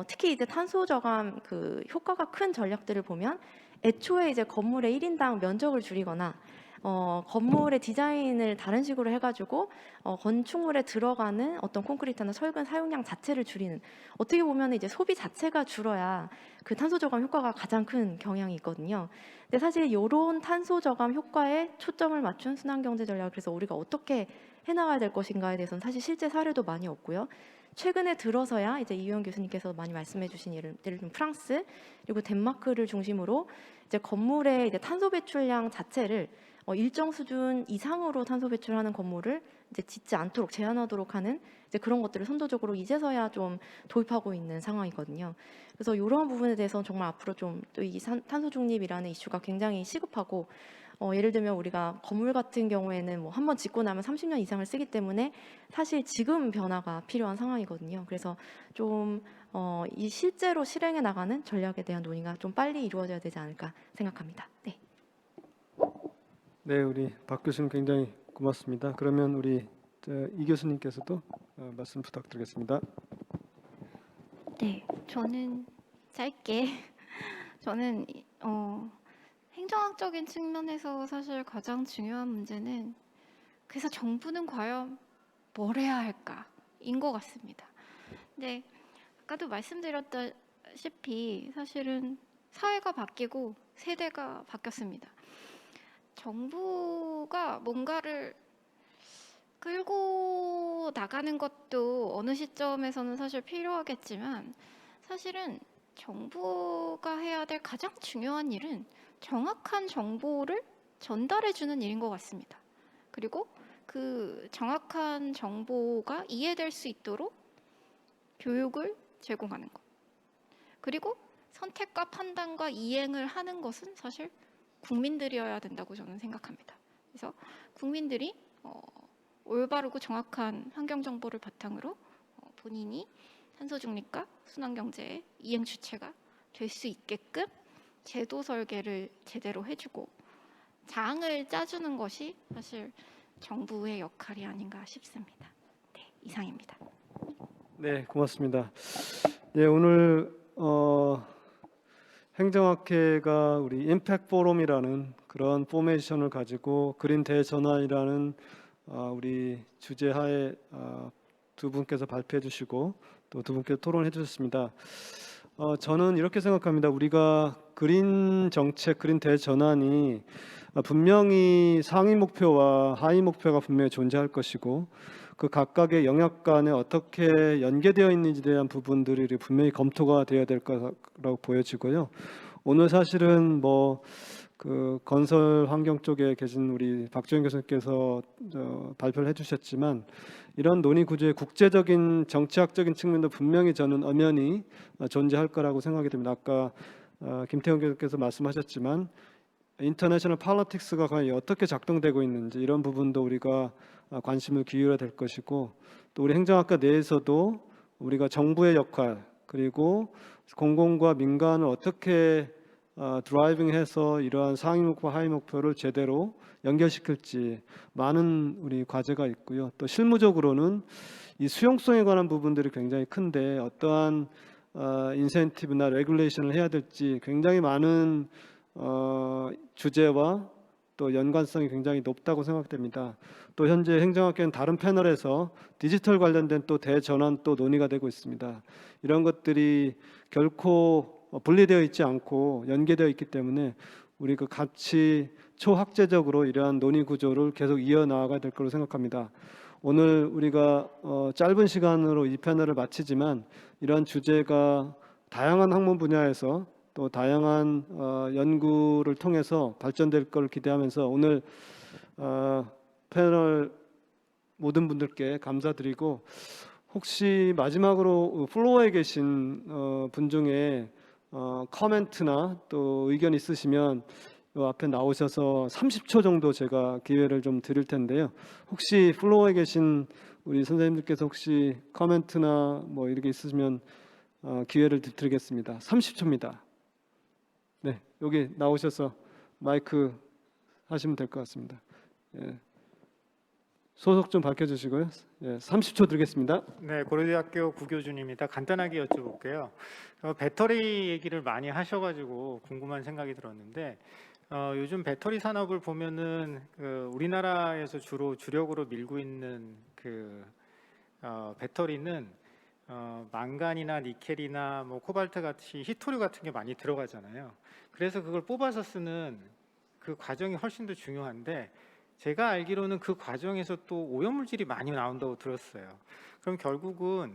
특히 이제 탄소 저감 그 효과가 큰 전략들을 보면 애초에 이제 건물의 1인당 면적을 줄이거나 건물의 디자인을 다른 식으로 해가지고 건축물에 들어가는 어떤 콘크리트나 철근 사용량 자체를 줄이는, 어떻게 보면 이제 소비 자체가 줄어야 그 탄소 저감 효과가 가장 큰 경향이 있거든요. 근데 사실 이런 탄소 저감 효과에 초점을 맞춘 순환경제 전략을 그래서 우리가 어떻게 해나가야 될 것인가에 대해서는 사실 실제 사례도 많이 없고요. 최근에 들어서야 이제 이유영 교수님께서 많이 말씀해주신 예를 들면 프랑스 그리고 덴마크를 중심으로 이제 건물의 이제 탄소 배출량 자체를 일정 수준 이상으로 탄소 배출하는 건물을 이제 짓지 않도록 제한하도록 하는 이제 그런 것들을 선도적으로 이제서야 좀 도입하고 있는 상황이거든요. 그래서 이런 부분에 대해서는 정말 앞으로 좀 또 이 탄소 중립이라는 이슈가 굉장히 시급하고 예를 들면 우리가 건물 같은 경우에는 뭐 한번 짓고 나면 30년 이상을 쓰기 때문에 사실 지금 변화가 필요한 상황이거든요. 그래서 좀 이 실제로 실행해 나가는 전략에 대한 논의가 좀 빨리 이루어져야 되지 않을까 생각합니다. 네. 네, 우리 박 교수님 굉장히 고맙습니다. 그러면 우리 이 교수님께서도 말씀 부탁드리겠습니다. 네, 저는 짧게 저는 행정학적인 측면에서 사실 가장 중요한 문제는 그래서 정부는 과연 뭘 해야 할까인 것 같습니다. 근데 아까도 말씀드렸다시피 사실은 사회가 바뀌고 세대가 바뀌었습니다. 정부가 뭔가를 끌고 나가는 것도 어느 시점에서는 사실 필요하겠지만 사실은 정부가 해야 될 가장 중요한 일은 정확한 정보를 전달해 주는 일인 것 같습니다. 그리고 그 정확한 정보가 이해될 수 있도록 교육을 제공하는 것. 그리고 선택과 판단과 이행을 하는 것은 사실 국민들이어야 된다고 저는 생각합니다. 그래서 국민들이 올바르고 정확한 환경 정보를 바탕으로 본인이 탄소 중립과 순환 경제의 이행 주체가 될 수 있게끔 제도 설계를 제대로 해주고 장을 짜주는 것이 사실 정부의 역할이 아닌가 싶습니다. 네, 이상입니다. 네, 고맙습니다. 예, 오늘 행정학회가 우리 임팩트 포럼이라는 그런 포메이션을 가지고 그린 대전환이라는 우리 주제하에 두 분께서 발표해 주시고 또 두 분께서 토론해 주셨습니다. 저는 이렇게 생각합니다. 우리가 그린 정책, 그린 대전환이 분명히 상위 목표와 하위 목표가 분명히 존재할 것이고 그 각각의 영역 간에 어떻게 연계되어 있는지에 대한 부분들이 분명히 검토가 되어야 될 거라고 보여지고요. 오늘 사실은 그 건설 환경 쪽에 계신 우리 박주영 교수님께서 발표를 해주셨지만 이런 논의 구조의 국제적인 정치학적인 측면도 분명히 저는 엄연히 존재할 거라고 생각이 됩니다. 아까 김태형 교수께서 말씀하셨지만 인터내셔널 폴리틱스가 과연 어떻게 작동되고 있는지 이런 부분도 우리가 관심을 기울여야 될 것이고 또 우리 행정학과 내에서도 우리가 정부의 역할 그리고 공공과 민간을 어떻게 드라이빙해서 이러한 상위 목표, 하위 목표를 제대로 연결시킬지 많은 우리 과제가 있고요. 또 실무적으로는 이 수용성에 관한 부분들이 굉장히 큰데 어떠한 인센티브나 레귤레이션을 해야 될지 굉장히 많은 주제와 또 연관성이 굉장히 높다고 생각됩니다. 또 현재 행정학계는 다른 패널에서 디지털 관련된 또 대전환 또 논의가 되고 있습니다. 이런 것들이 결코 분리되어 있지 않고 연계되어 있기 때문에 우리가 같이 초학제적으로 이러한 논의 구조를 계속 이어나가야 될 거로 생각합니다. 오늘 우리가 짧은 시간으로 이 패널을 마치지만 이러한 주제가 다양한 학문 분야에서 또 다양한 연구를 통해서 발전될 걸 기대하면서 오늘 패널 모든 분들께 감사드리고 혹시 마지막으로 플로어에 계신 분 중에 코멘트나 또 의견 있으시면 요 앞에 나오셔서 30초 정도 제가 기회를 좀 드릴 텐데요. 혹시 플로어에 계신 우리 선생님들께서 혹시 코멘트나 뭐 이렇게 있으시면 기회를 드리겠습니다. 30초입니다. 네, 여기 나오셔서 마이크 하시면 될 것 같습니다. 예. 소속 좀 밝혀주시고요. 예, 30초 드리겠습니다. 네, 고려대학교 구교준입니다. 간단하게 여쭤볼게요. 배터리 얘기를 많이 하셔가지고 궁금한 생각이 들었는데 요즘 배터리 산업을 보면은 우리나라에서 주로 주력으로 밀고 있는 배터리는 망간이나 니켈이나 뭐 코발트 같이 히토류 같은 게 많이 들어가잖아요. 그래서 그걸 뽑아서 쓰는 그 과정이 훨씬 더 중요한데 제가 알기로는 그 과정에서 또 오염물질이 많이 나온다고 들었어요. 그럼 결국은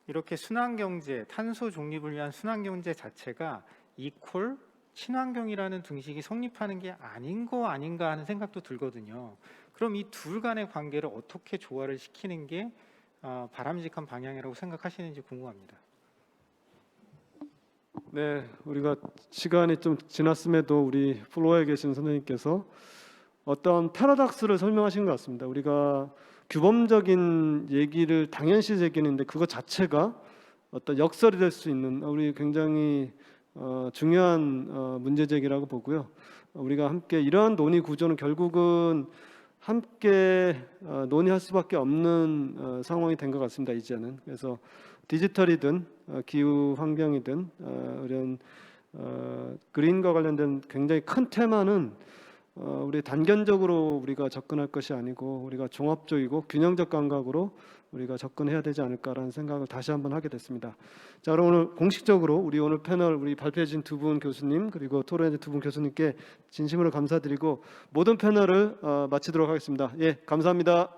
이렇게 순환경제, 탄소 중립을 위한 순환경제 자체가 이퀄 친환경이라는 등식이 성립하는 게 아닌 거 아닌가 하는 생각도 들거든요. 그럼 이 둘 간의 관계를 어떻게 조화를 시키는 게 바람직한 방향이라고 생각하시는지 궁금합니다. 네, 우리가 시간이 좀 지났음에도 우리 플로어에 계신 선생님께서 어떤 패러닥스를 설명하신 것 같습니다. 우리가 규범적인 얘기를 당연시 제기했는데 그것 자체가 어떤 역설이 될 수 있는 우리 굉장히 중요한 문제 제기라고 보고요. 우리가 함께 이러한 논의 구조는 결국은 함께 논의할 수밖에 없는 상황이 된 것 같습니다. 이제는. 그래서 디지털이든 기후 환경이든 이런 그린과 관련된 굉장히 큰 테마는 우리 단견적으로 우리가 접근할 것이 아니고 우리가 종합적이고 균형적 감각으로 우리가 접근해야 되지 않을까라는 생각을 다시 한번 하게 됐습니다. 자, 그럼 오늘 공식적으로 우리 오늘 패널 우리 발표해 주신 두 분 교수님 그리고 토론해 주신 두 분 교수님께 진심으로 감사드리고 모든 패널을 마치도록 하겠습니다. 예, 감사합니다.